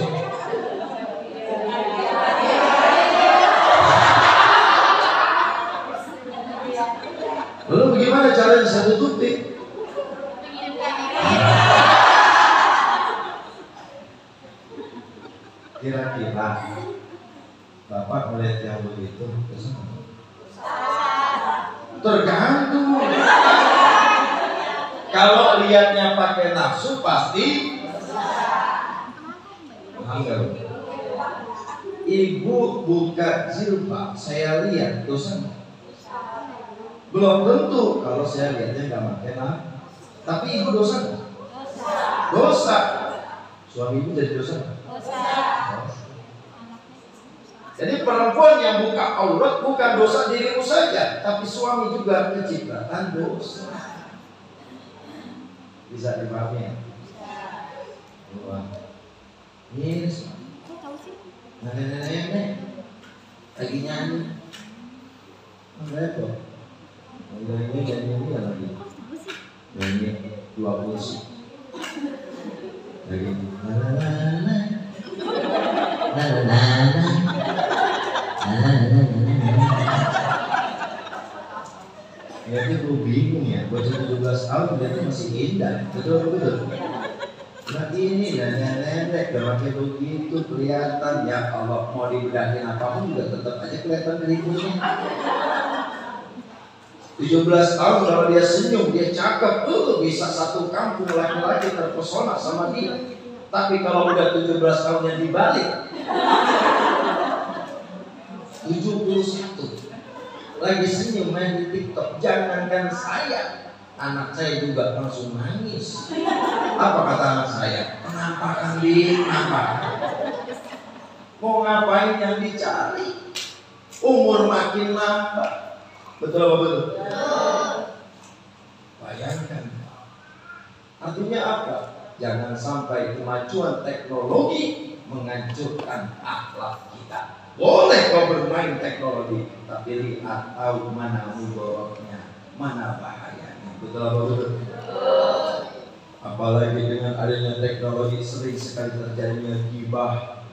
lalu bagaimana caranya saya tutupi? Kira-kira Bapak melihat yang begitu tergantung. Kalau lihatnya pakai nafsu pasti enggak. Ibu buka jilbab, saya lihat dosa. Belum tentu kalau saya lihatnya nggak pakai nafsu. Tapi ibu dosa nggak? Dosa. Suami ibu jadi dosa nggak? Jadi perempuan yang buka aurat bukan dosa dirimu saja, tapi suami juga kecipratan dosa. Bisa dipahami ya? Ini nenek lagi nyanyi. Repot. Nyanyi lagi. Nyanyi 2 puisi. Lagi ya itu bingung ya, bocah 17 tahun dia masih indah, betul. Nah ini nenek pakai begitu kelihatan ya Allah mau dibedakin apapun juga tetap aja kelihatan berikutnya. 17 tahun kalau dia senyum dia cakep bisa satu kampung laki-laki terpesona sama dia. Tapi kalau udah 17 tahunnya dibalik 71 lagi senyum main di TikTok, jangankan saya, anak saya juga langsung nangis. Apa kata anak saya? Penampakan mau ngapain yang dicari? Umur makin nambah. Betul apa betul? Bayangkan. Artinya apa? Jangan sampai kemajuan teknologi menghancurkan akhlak kita. Boleh kau bermain teknologi, tapi lihat tahu mana mudorotnya, mana bahayanya. Betul apa betul? Apalagi dengan adanya teknologi sering sekali terjadinya gibah,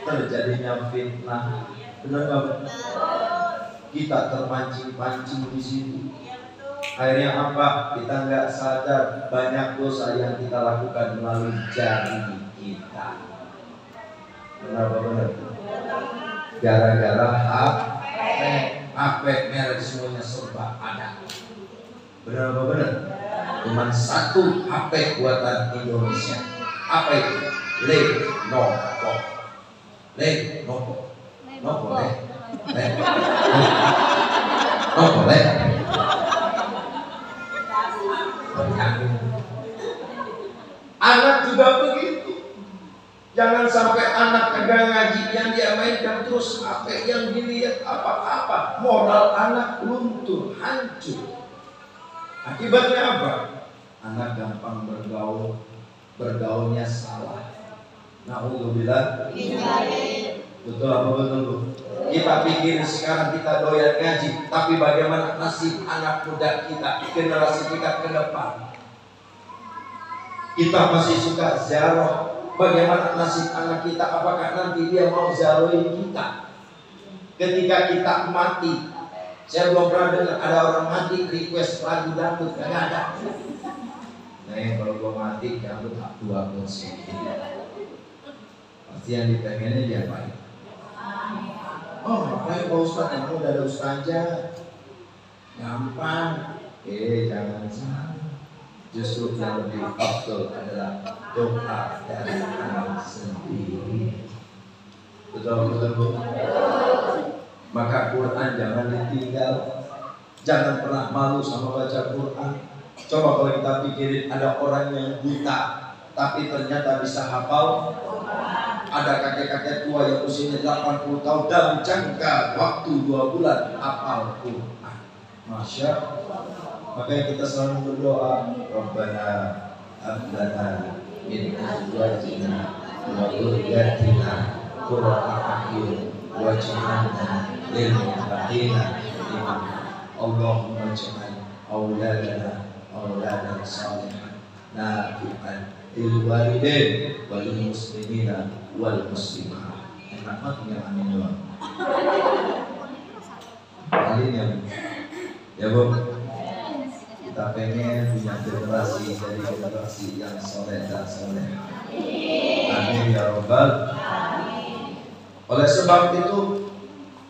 terjadinya fitnah. Benar nggak? Kita terpancing-pancing di situ. Akhirnya apa? Kita nggak sadar banyak dosa yang kita lakukan melalui jari kita. Benar apa benar? Gara-gara HP merek semuanya serba ada. Benar apa benar? Cuman satu HP buatan Indonesia. Apa itu? Lenovo. Anak juga begitu. Jangan sampai anak kagak ngaji yang dia mainkan terus HP yang dilihat apa-apa. Moral anak luntur, hancur. Akibatnya apa? Anak gampang bergaul, bergaulnya salah. Na'udzubillah. Betul apa betul Bu? Kita pikir sekarang kita doyan ngaji, tapi bagaimana nasib anak muda kita, generasi kita ke depan? Kita masih suka ziarah. Bagaimana nasib anak kita? Apakah nanti dia mau ziarahin kita ketika kita mati? Saya belum pernah dengar ada orang mati request lagu dangdut, gak ada. Nah kalau gua mati dangdut tak 2%. Pasti yang dipengennya dia baik. Oh, makanya Pak Ustadz, kamu udah ada ustazah, gampang. Jangan salah. Justru yang lebih afdal adalah doa dari anak sendiri. Betul. Maka Quran jangan ditinggal. Jangan pernah malu sama baca Quran. Coba kalau kita pikirin ada orang yang buta tapi ternyata bisa hafal. Ada kakek-kakek tua yang usianya 80 tahun dalam jangka waktu 2 bulan hafal Quran. Masya Allah. Makanya kita selalu berdoa, Rabbana hab lana min azwajina wa dhurriyyatina qurrata a'yun waj'alna lil muttaqina imama. Allahumma ja'al auladana auladan salihan nafi'an lil walidain wal muslimina wal muslimat. Enak banget yang amin doang. Kali yang ya Bu, kita pengen punya generasi dari generasi yang soleh dan soleh. Amin ya robbal. Oleh sebab itu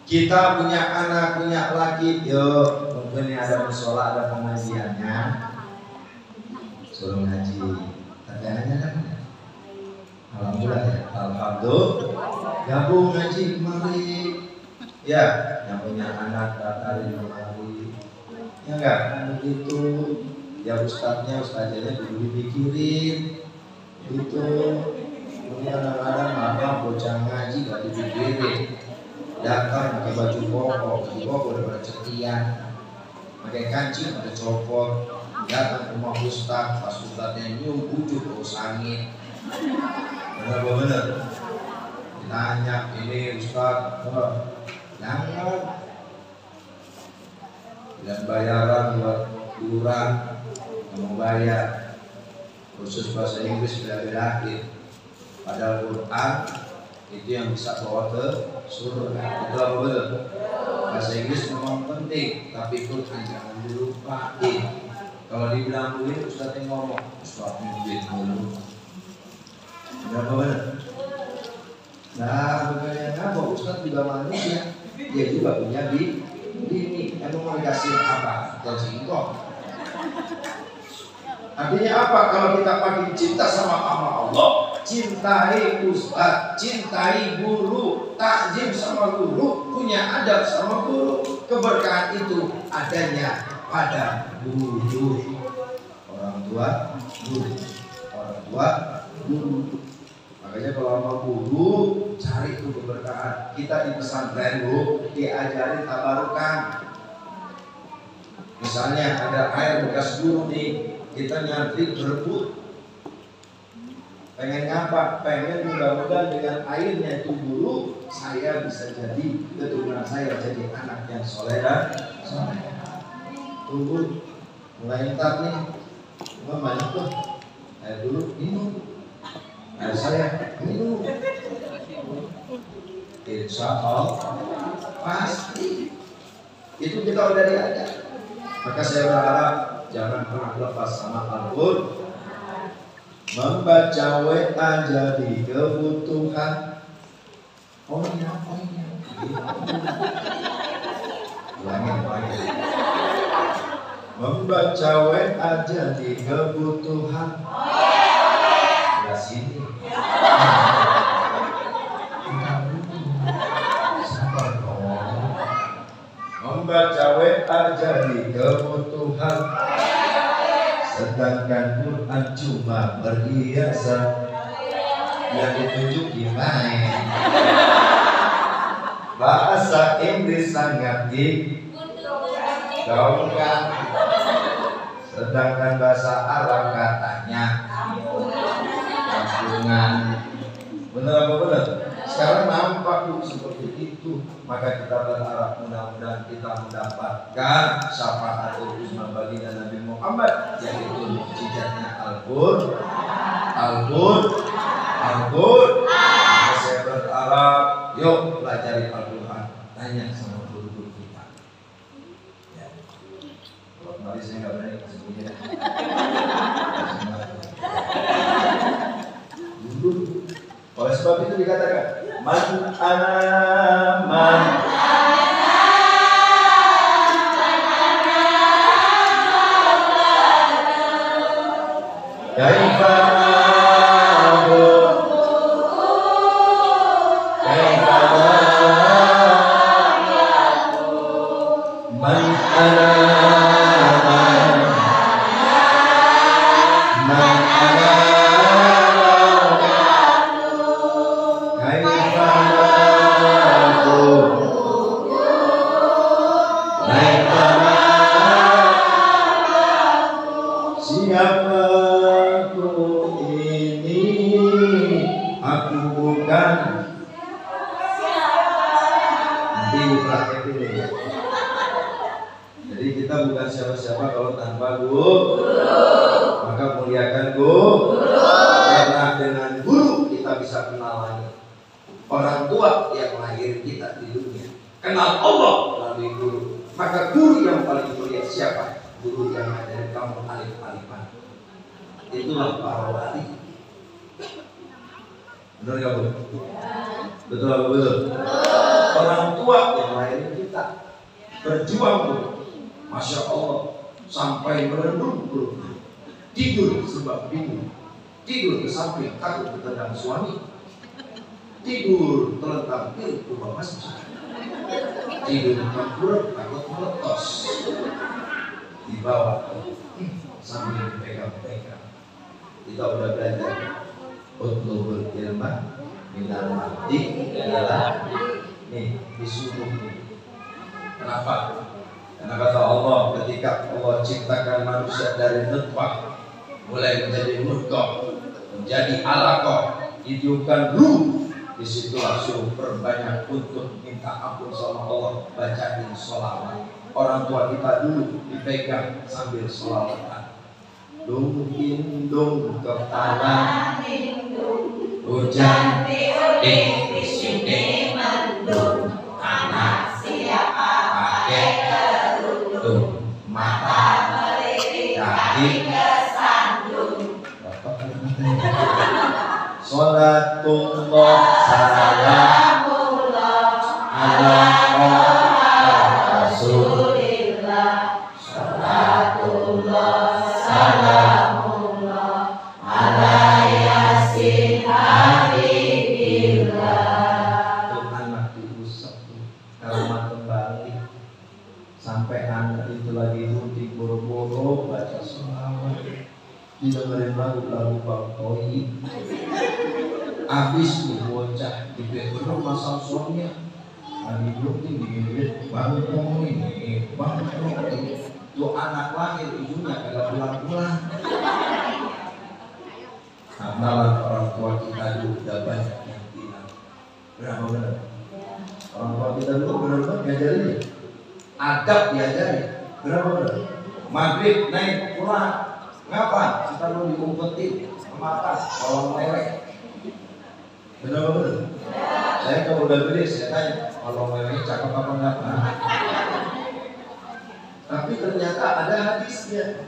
kita punya anak, punya laki, yuk mungkin ada musola, ada pengajiannya, suruh ngaji. Katanya kan, alhamdulillah ya, alhamdulillah, gabung ngaji kemari. Ya, yang punya anak daftarin kemari. Ya enggak, begitu. Ya ustadznya dulu dipikirin, gitu. Ini kadang-kadang apa bocah ngaji gak dipikirin. Datang pakai baju koko udah pada cetian, pakai kancing ada copot. Datang ke rumah ustadz, pas ustadznya nyium bujuk bau sangit. Bener-bener ditanya, ini ustadz jangan dan bayaran buat iuran mau bayar khusus bahasa Inggris bela-belain, padahal Quran itu yang bisa bawa ke surga. Itu apa betul? Bahasa Inggris memang penting, tapi Quran jangan dilupain. Kalau dibilang duit, Ustaz yang ngomong, Ustaz duit dulu. Berapa benar? Nah, bukannya apa? Ustaz juga manusia, dia juga punya ini. Emang mau dikasih apa? Dan singkong. Artinya apa? Kalau kita makin cinta sama Allah, cintai ustaz, cintai guru, takjim sama guru, punya adab sama guru. Keberkahan itu adanya pada guru, orang tua guru. Makanya kalau sama guru cari itu keberkahan. Kita di pesantren Bu diajarin tabarukan. Misalnya ada air bekas guru nih, kita nyantri berebut. Pengen ngapa? Pengen mudah-mudahan dengan airnya itu guru, saya bisa jadi keturunan saya jadi anak yang soleh dan soleh. Tunggu, mulai ntar nih, cuma banyak tuh. Air dulu minum, air saya minum. Insya Allah pasti itu kita udah ada. Maka saya berharap jangan pernah lepas sama Al-Qur'an. Membaca WA jadi kebutuhan. Oh iya. Ulangin. Membaca WA jadi kebutuhan. Di sini. Membaca WA jadi kebutuhan. Sedangkan Quran cuma berhiasan yang ditunjuk dimain. Bahasa Inggris sangat digaungkan. Sedangkan bahasa Arab katanya kampungan. Benar apa benar? Sekarang nampak seperti itu. Maka kita berharap mudah-mudahan kita mendapatkan syafaat uzma baginda Nabi Muhammad, yaitu mukjizatnya Al-Qur'an. Saya berharap yuk pelajari Al-Qur'an. Tanya sama guru-guru kita. Ya. Kalau kemarin saya nggak berani kasih punya. Oleh sebab itu dikatakan man Jadi Maka muliakan guru. Karena dengan guru kita bisa kenal lagi orang tua yang melahirkan kita di dunia. Kenal Allah melalui guru. Maka guru yang paling mulia siapa? Guru yang ngajarin kamu alif-alifan. Itulah para wali. Benar nggak Bu? Betul apa betul? Orang tua yang melahirkan kita berjuang Bu. Masya Allah sampai merendung perutnya. Tidur sebab bingung. Tidur ke samping takut ketendang suami. Tidur terlentang di rumah masjid. Tidur di kurang takut meletos. Dibawa sambil dipegang-pegang. Kita udah belajar utlubul ilma minal mati adalah nih disuruh nih. Kenapa? Karena kata Allah ketika Allah ciptakan manusia dari nutfah mulai menjadi mudghah menjadi alaqah ditiupkan ruh, disitulah suruh perbanyak untuk minta ampun sama Allah, bacain sholawat. Orang tua kita dulu dipegang sambil sholawatan. Dung indung kepala hujan di sini mendung anak siapa pakai kerudung mata melirik kaki kesandung. Sholatullah salamullah ala Rasulillah. Sholatullah salamullah ala Yasin Habibillah. Tuh anak diusap karena kembali sampai anak itu lagi duduk boro-boro baca sholawat, didengerin lagu-lagu Bang Toyi. Abis tuh bocah dibetul masal suaminya lagi duduk digigit Bang Toyi, Bang Toyi. Tuh anak lahir ibunya kagak pulang-pulang. Amalan orang tua kita dulu udah banyak yang hilang. Berapa benar? Orang tua kita dulu benar-benar ngajarin adab diajarin. Berapa benar? Maghrib naik pulang. Ngapa? Kita lu diumpetin sama atas kalau melek. Benar benar. Saya kalau udah gede saya tanya kalau melek cakep apa enggak? Tapi ternyata ada hadisnya.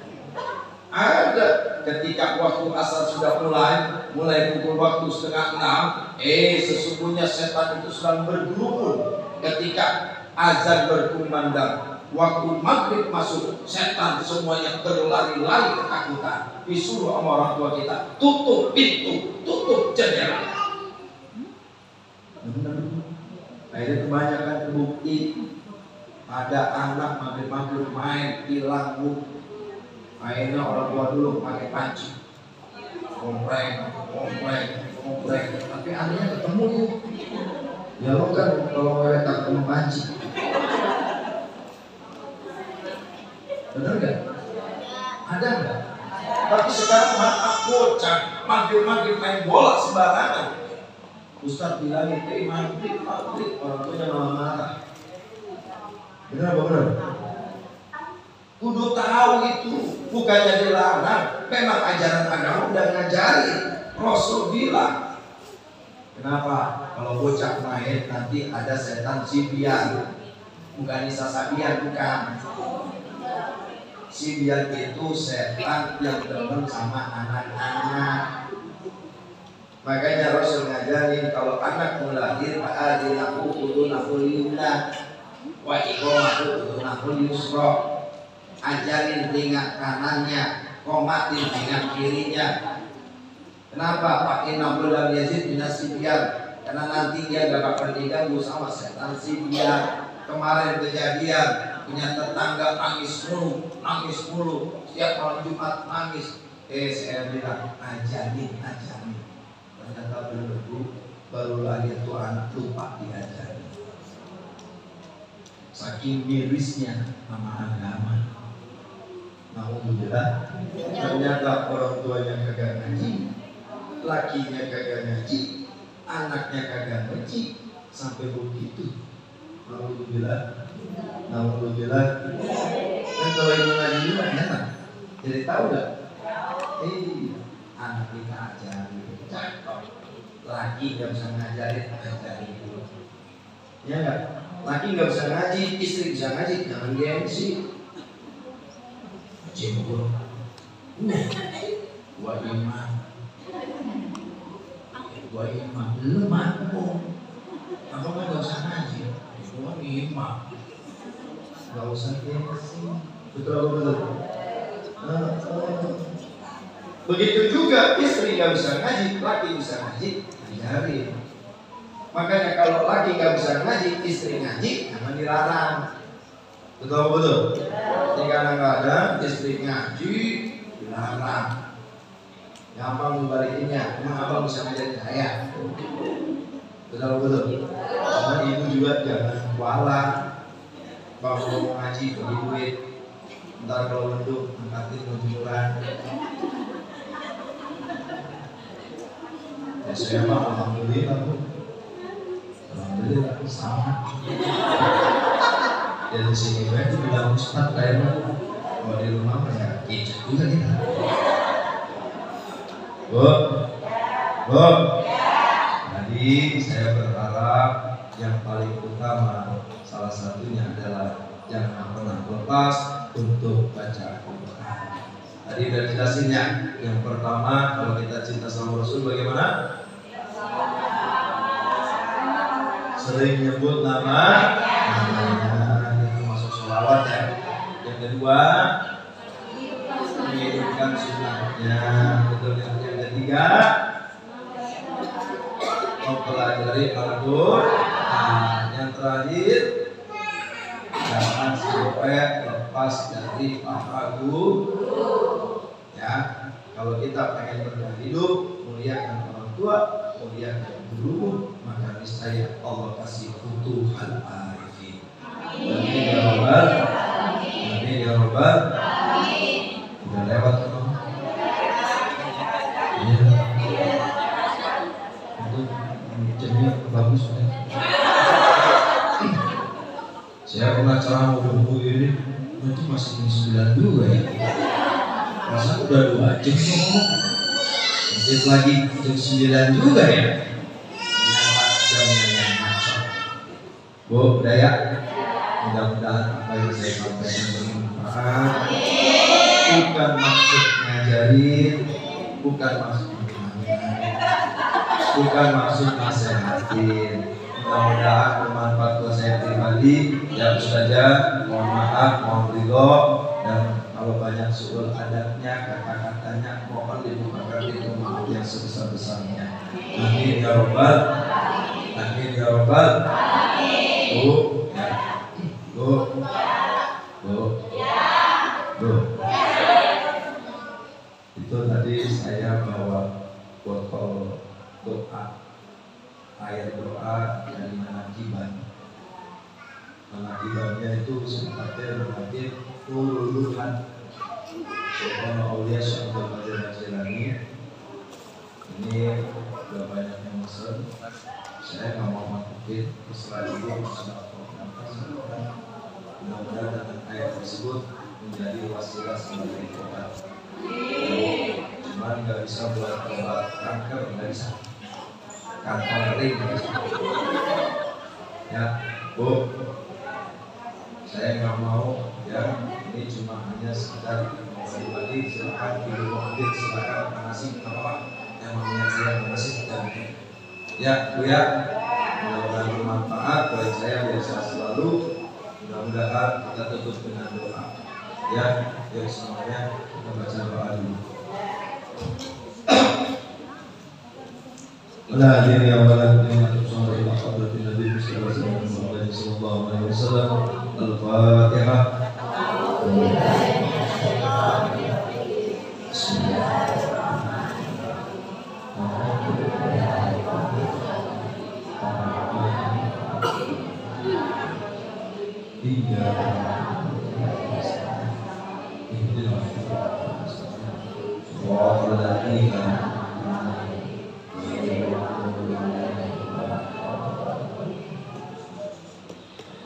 Ada ketika waktu asar sudah mulai pukul waktu 5:30, sesungguhnya setan itu sedang berkerumun. Ketika azan berkumandang, waktu maghrib masuk, setan semuanya berlari-lari ketakutan. Disuruh sama orang tua kita, tutup pintu, tutup jendela. Akhirnya kebanyakan terbukti ada anak maghrib-maghrib main hilang bu. Akhirnya orang tua dulu pakai panci, kompreng. Tapi anehnya ketemu tuh. Ya lo kan kalau mereka ketemu panci. Bener gak? Ada gak? Tapi sekarang anak bocah maghrib main bola sembarangan. Ustaz bilangin maghrib orang tuanya malah marah. Bener apa bener? Kudu tahu itu, bukannya dilarang. Memang ajaran agama udah ngajarin. Rasul bilang, kenapa? Kalau bocah main nanti ada setan sibian, bukan sasabian, bukan. Sibian itu setan yang demen sama anak-anak. Makanya Rasul ngajarin kalau anak mulahir fa'adinahu udunahul yumna wa iqamatu udunahul yusra. Ajarin telinga kanannya, komatin telinga kirinya. Kenapa? Pakai nabulam yazid binasibian. Karena nanti dia gak bakal diganggu sama setan sibian. Kemarin kejadian punya tetangga nangis mulu. Setiap malam Jumat nangis. Saya bilang ajarin. Ternyata bener baru lahir tuh anak lupa diajarin. Saking mirisnya sama agama. Alhamdulillah, ternyata orang tuanya kagak ngaji, lakinya kagak ngaji, anaknya kagak ngaji, sampai begitu. Alhamdulillah. Dan kalau ibu ngaji juga enak, Jadi tahu nggak? Anak kita ajarin, cakep. Laki nggak bisa ngajarin, ajarin dulu. Ya nggak? Laki nggak bisa ngaji, istri bisa ngaji, jangan gengsi. Cemburu. Gua imam, lu makmum. Apa nggak usah ngaji? Gua imam. Nggak usah gengsi. Betul. Begitu juga istri nggak bisa ngaji, laki bisa ngaji, ajarin. Makanya kalau laki nggak bisa ngaji, istri ngaji, jangan dilarang. Betul. Jadi kadang-kadang istri ngaji dilarang. Gampang membalikinnya, emang abang bisa ngajarin saya. Betul. Sama ibu juga jangan kualat. Kalau mau ngaji bagi duit, ntar kalau mendung angkatin mojulan. Ya saya mah alhamdulillah Bu. Alhamdulillah sama. Dari sini baik itu bilang Ustaz kayaknya kalau di rumah ya kicet juga kita. Bu. Jadi saya berharap yang paling utama salah satunya adalah jangan pernah lepas untuk baca Al-Quran. Tadi udah dijelasinnya. Yang pertama, kalau kita cinta sama Rasul bagaimana? Sering nyebut namanya, itu masuk sholawat ya. Yang kedua, menghidupkan sunnahnya. Betul. Yang ketiga, mempelajari Al-Quran. Yang terakhir, jangan sampai lepas dari paha guru. Ya, kalau kita pengen bertahan hidup, muliakan orang tua, muliakan guru, maka niscaya Allah kasih futuhal arifin. Amin ya Rabbal. Amin ya Rabbal. Udah lewat kan? Iya. Itu jamnya bagus ya. Saya pernah ceramah buku ini, itu masih 92 ya. Masa udah 2 jam ngomong, masih lagi jam 9 juga ya. Ternyata jamnya yang ngaco. Bu, udah ya. Mudah-mudahan apa yang saya sampaikan bermanfaat. Bukan maksud ngajarin, bukan maksud bukan maksud nasihatin. Mudah-mudahan bermanfaat buat saya pribadi. Ya Ustazah, mohon maaf, mohon ridho, dan kalau banyak suul adabnya, kata-katanya mohon dibukakan itu maaf yang sebesar-besarnya. Amin ya Rabbal. Amin ya Rabbal. Bu. Itu tadi saya bawa botol doa, ayat doa dari Manakiban. Manakibannya itu sifatnya berarti ululuhan. Subhana awliya syaitan Qadir Jilani. Ini udah banyak yang mesen. Saya nggak mau masukin Isra dulu masalah program tersebut. Mudah-mudahan dengan ayat tersebut menjadi wasilah sebagai obat. Cuman nggak bisa buat obat kanker, nggak bisa. Kanker ring. Ya, Bu. Saya nggak mau ya. Ini cuma hanya sekedar bagi silakan video ambil, silakan makasih apa yang namanya saya makasih dan ya Bu ya, mudah-mudahan bermanfaat bagi saya biasa selalu. Mudah-mudahan kita tutup dengan doa ya. Yuk semuanya kita baca doa dulu. La ilaha illallah Al-Fatihah.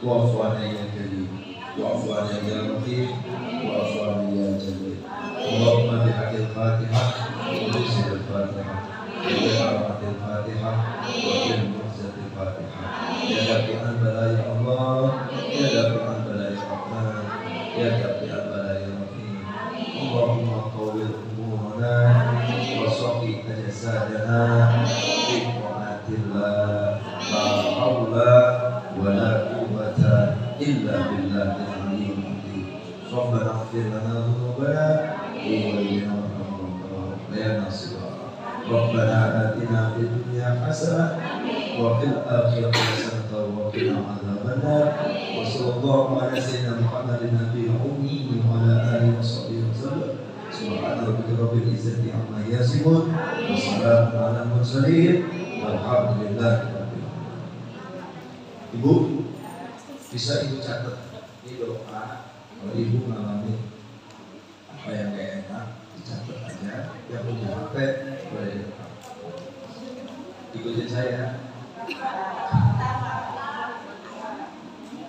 Wa'fu 'anna ya karim, wa'fu 'anna ya latif, wa'fu 'anna ya jalil. Allahumma bihaqil Fatihah Bismil Fatihah Bihaqil Fatihah Wabil Mu'zatil Fatihah Ya Dafi'an Bala ya Allah Ya Dafi'an Bala ya Rahman Ya Dafi'an Bala ya Rahim Allahumma qawil umurana Wa sofi ajasadana Bi'mu'atillah La hawla Wa la quwwata Illa billahil aliyyil azim Rabbana ighfir lana dhunubana Wa ya nasibah Rabbana atina fid dunya hasanah wa fil akhirati hasanah wa qina adzabannar wa sallallahu ala sayyidina Muhammadin nabiyil ummi wa ala alihi wa sahbihi wasallam subhana rabbika rabbil izzati amma yasifun wa salamun ala mursalin walhamdulillahi rabbil alamin. Ibu bisa ibu catat di doa kalau ibu mengalami apa yang gak enak dicatat aja, yang punya HP boleh direkam. Ikutin saya.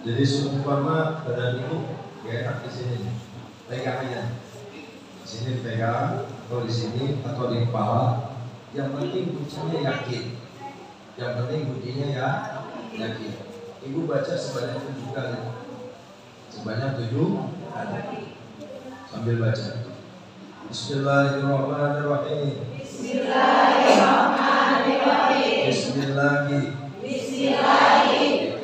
Jadi seumpama badan ibu gak enak di sini, pegang aja. Di sini pegang, atau di sini, atau di kepala. Yang penting bunyinya yakin. Yang penting bunyinya ya yakin. Ibu baca sebanyak 7 kali. Sebanyak 7 kali. Sambil baca. Bismillahirrahmanirrahim. Bismillahirrahmanirrahim. Bismillahi. Bismillahi.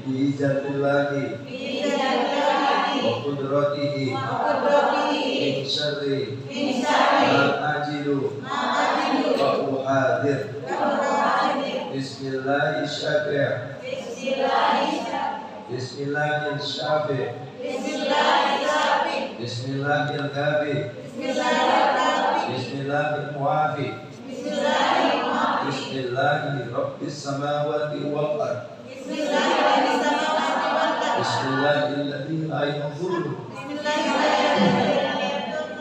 Bi'izzatillahi. Bi'izzatillahi. Wa qudratihi. Wa qudratihi. Min syarri. Min syarri. Ma ajidu. Ma ajidu. Wa uhadir. Wa uhadir. Bismillahirrahmanirrahim. Bismillahirrahmanirrahim. Bismillahirrahmanirrahim. Bismillahirrahmanirrahim. Bismillahirrahmanirrahim. Bismillahirrahmanirrahim. Bismillahirrahmanirrahim. Bismillahirrahmanirrahim. Samawati wal ardh. Bismillahirrahmanirrahim. La yanzuru.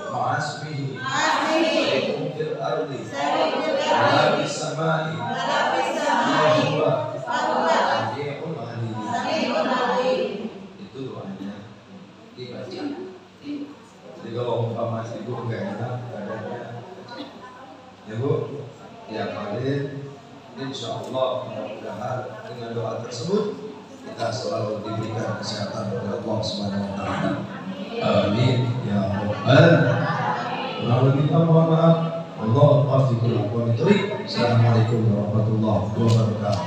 Ma'asmihi. Saykum fil ardi. Wa fis samai. Wa Sami'ul alim. Itu doanya dibaca. Jadi kalau umpama ibu nggak enak badannya, ya Bu, tiap hari, insya Allah mudah-mudahan dengan doa tersebut kita selalu diberikan kesehatan oleh Allah Subhanahu Wa Taala. Amin ya Rabbal. Kurang lebih mohon maaf. Allahu a'lam bishawab. Assalamualaikum warahmatullahi wabarakatuh.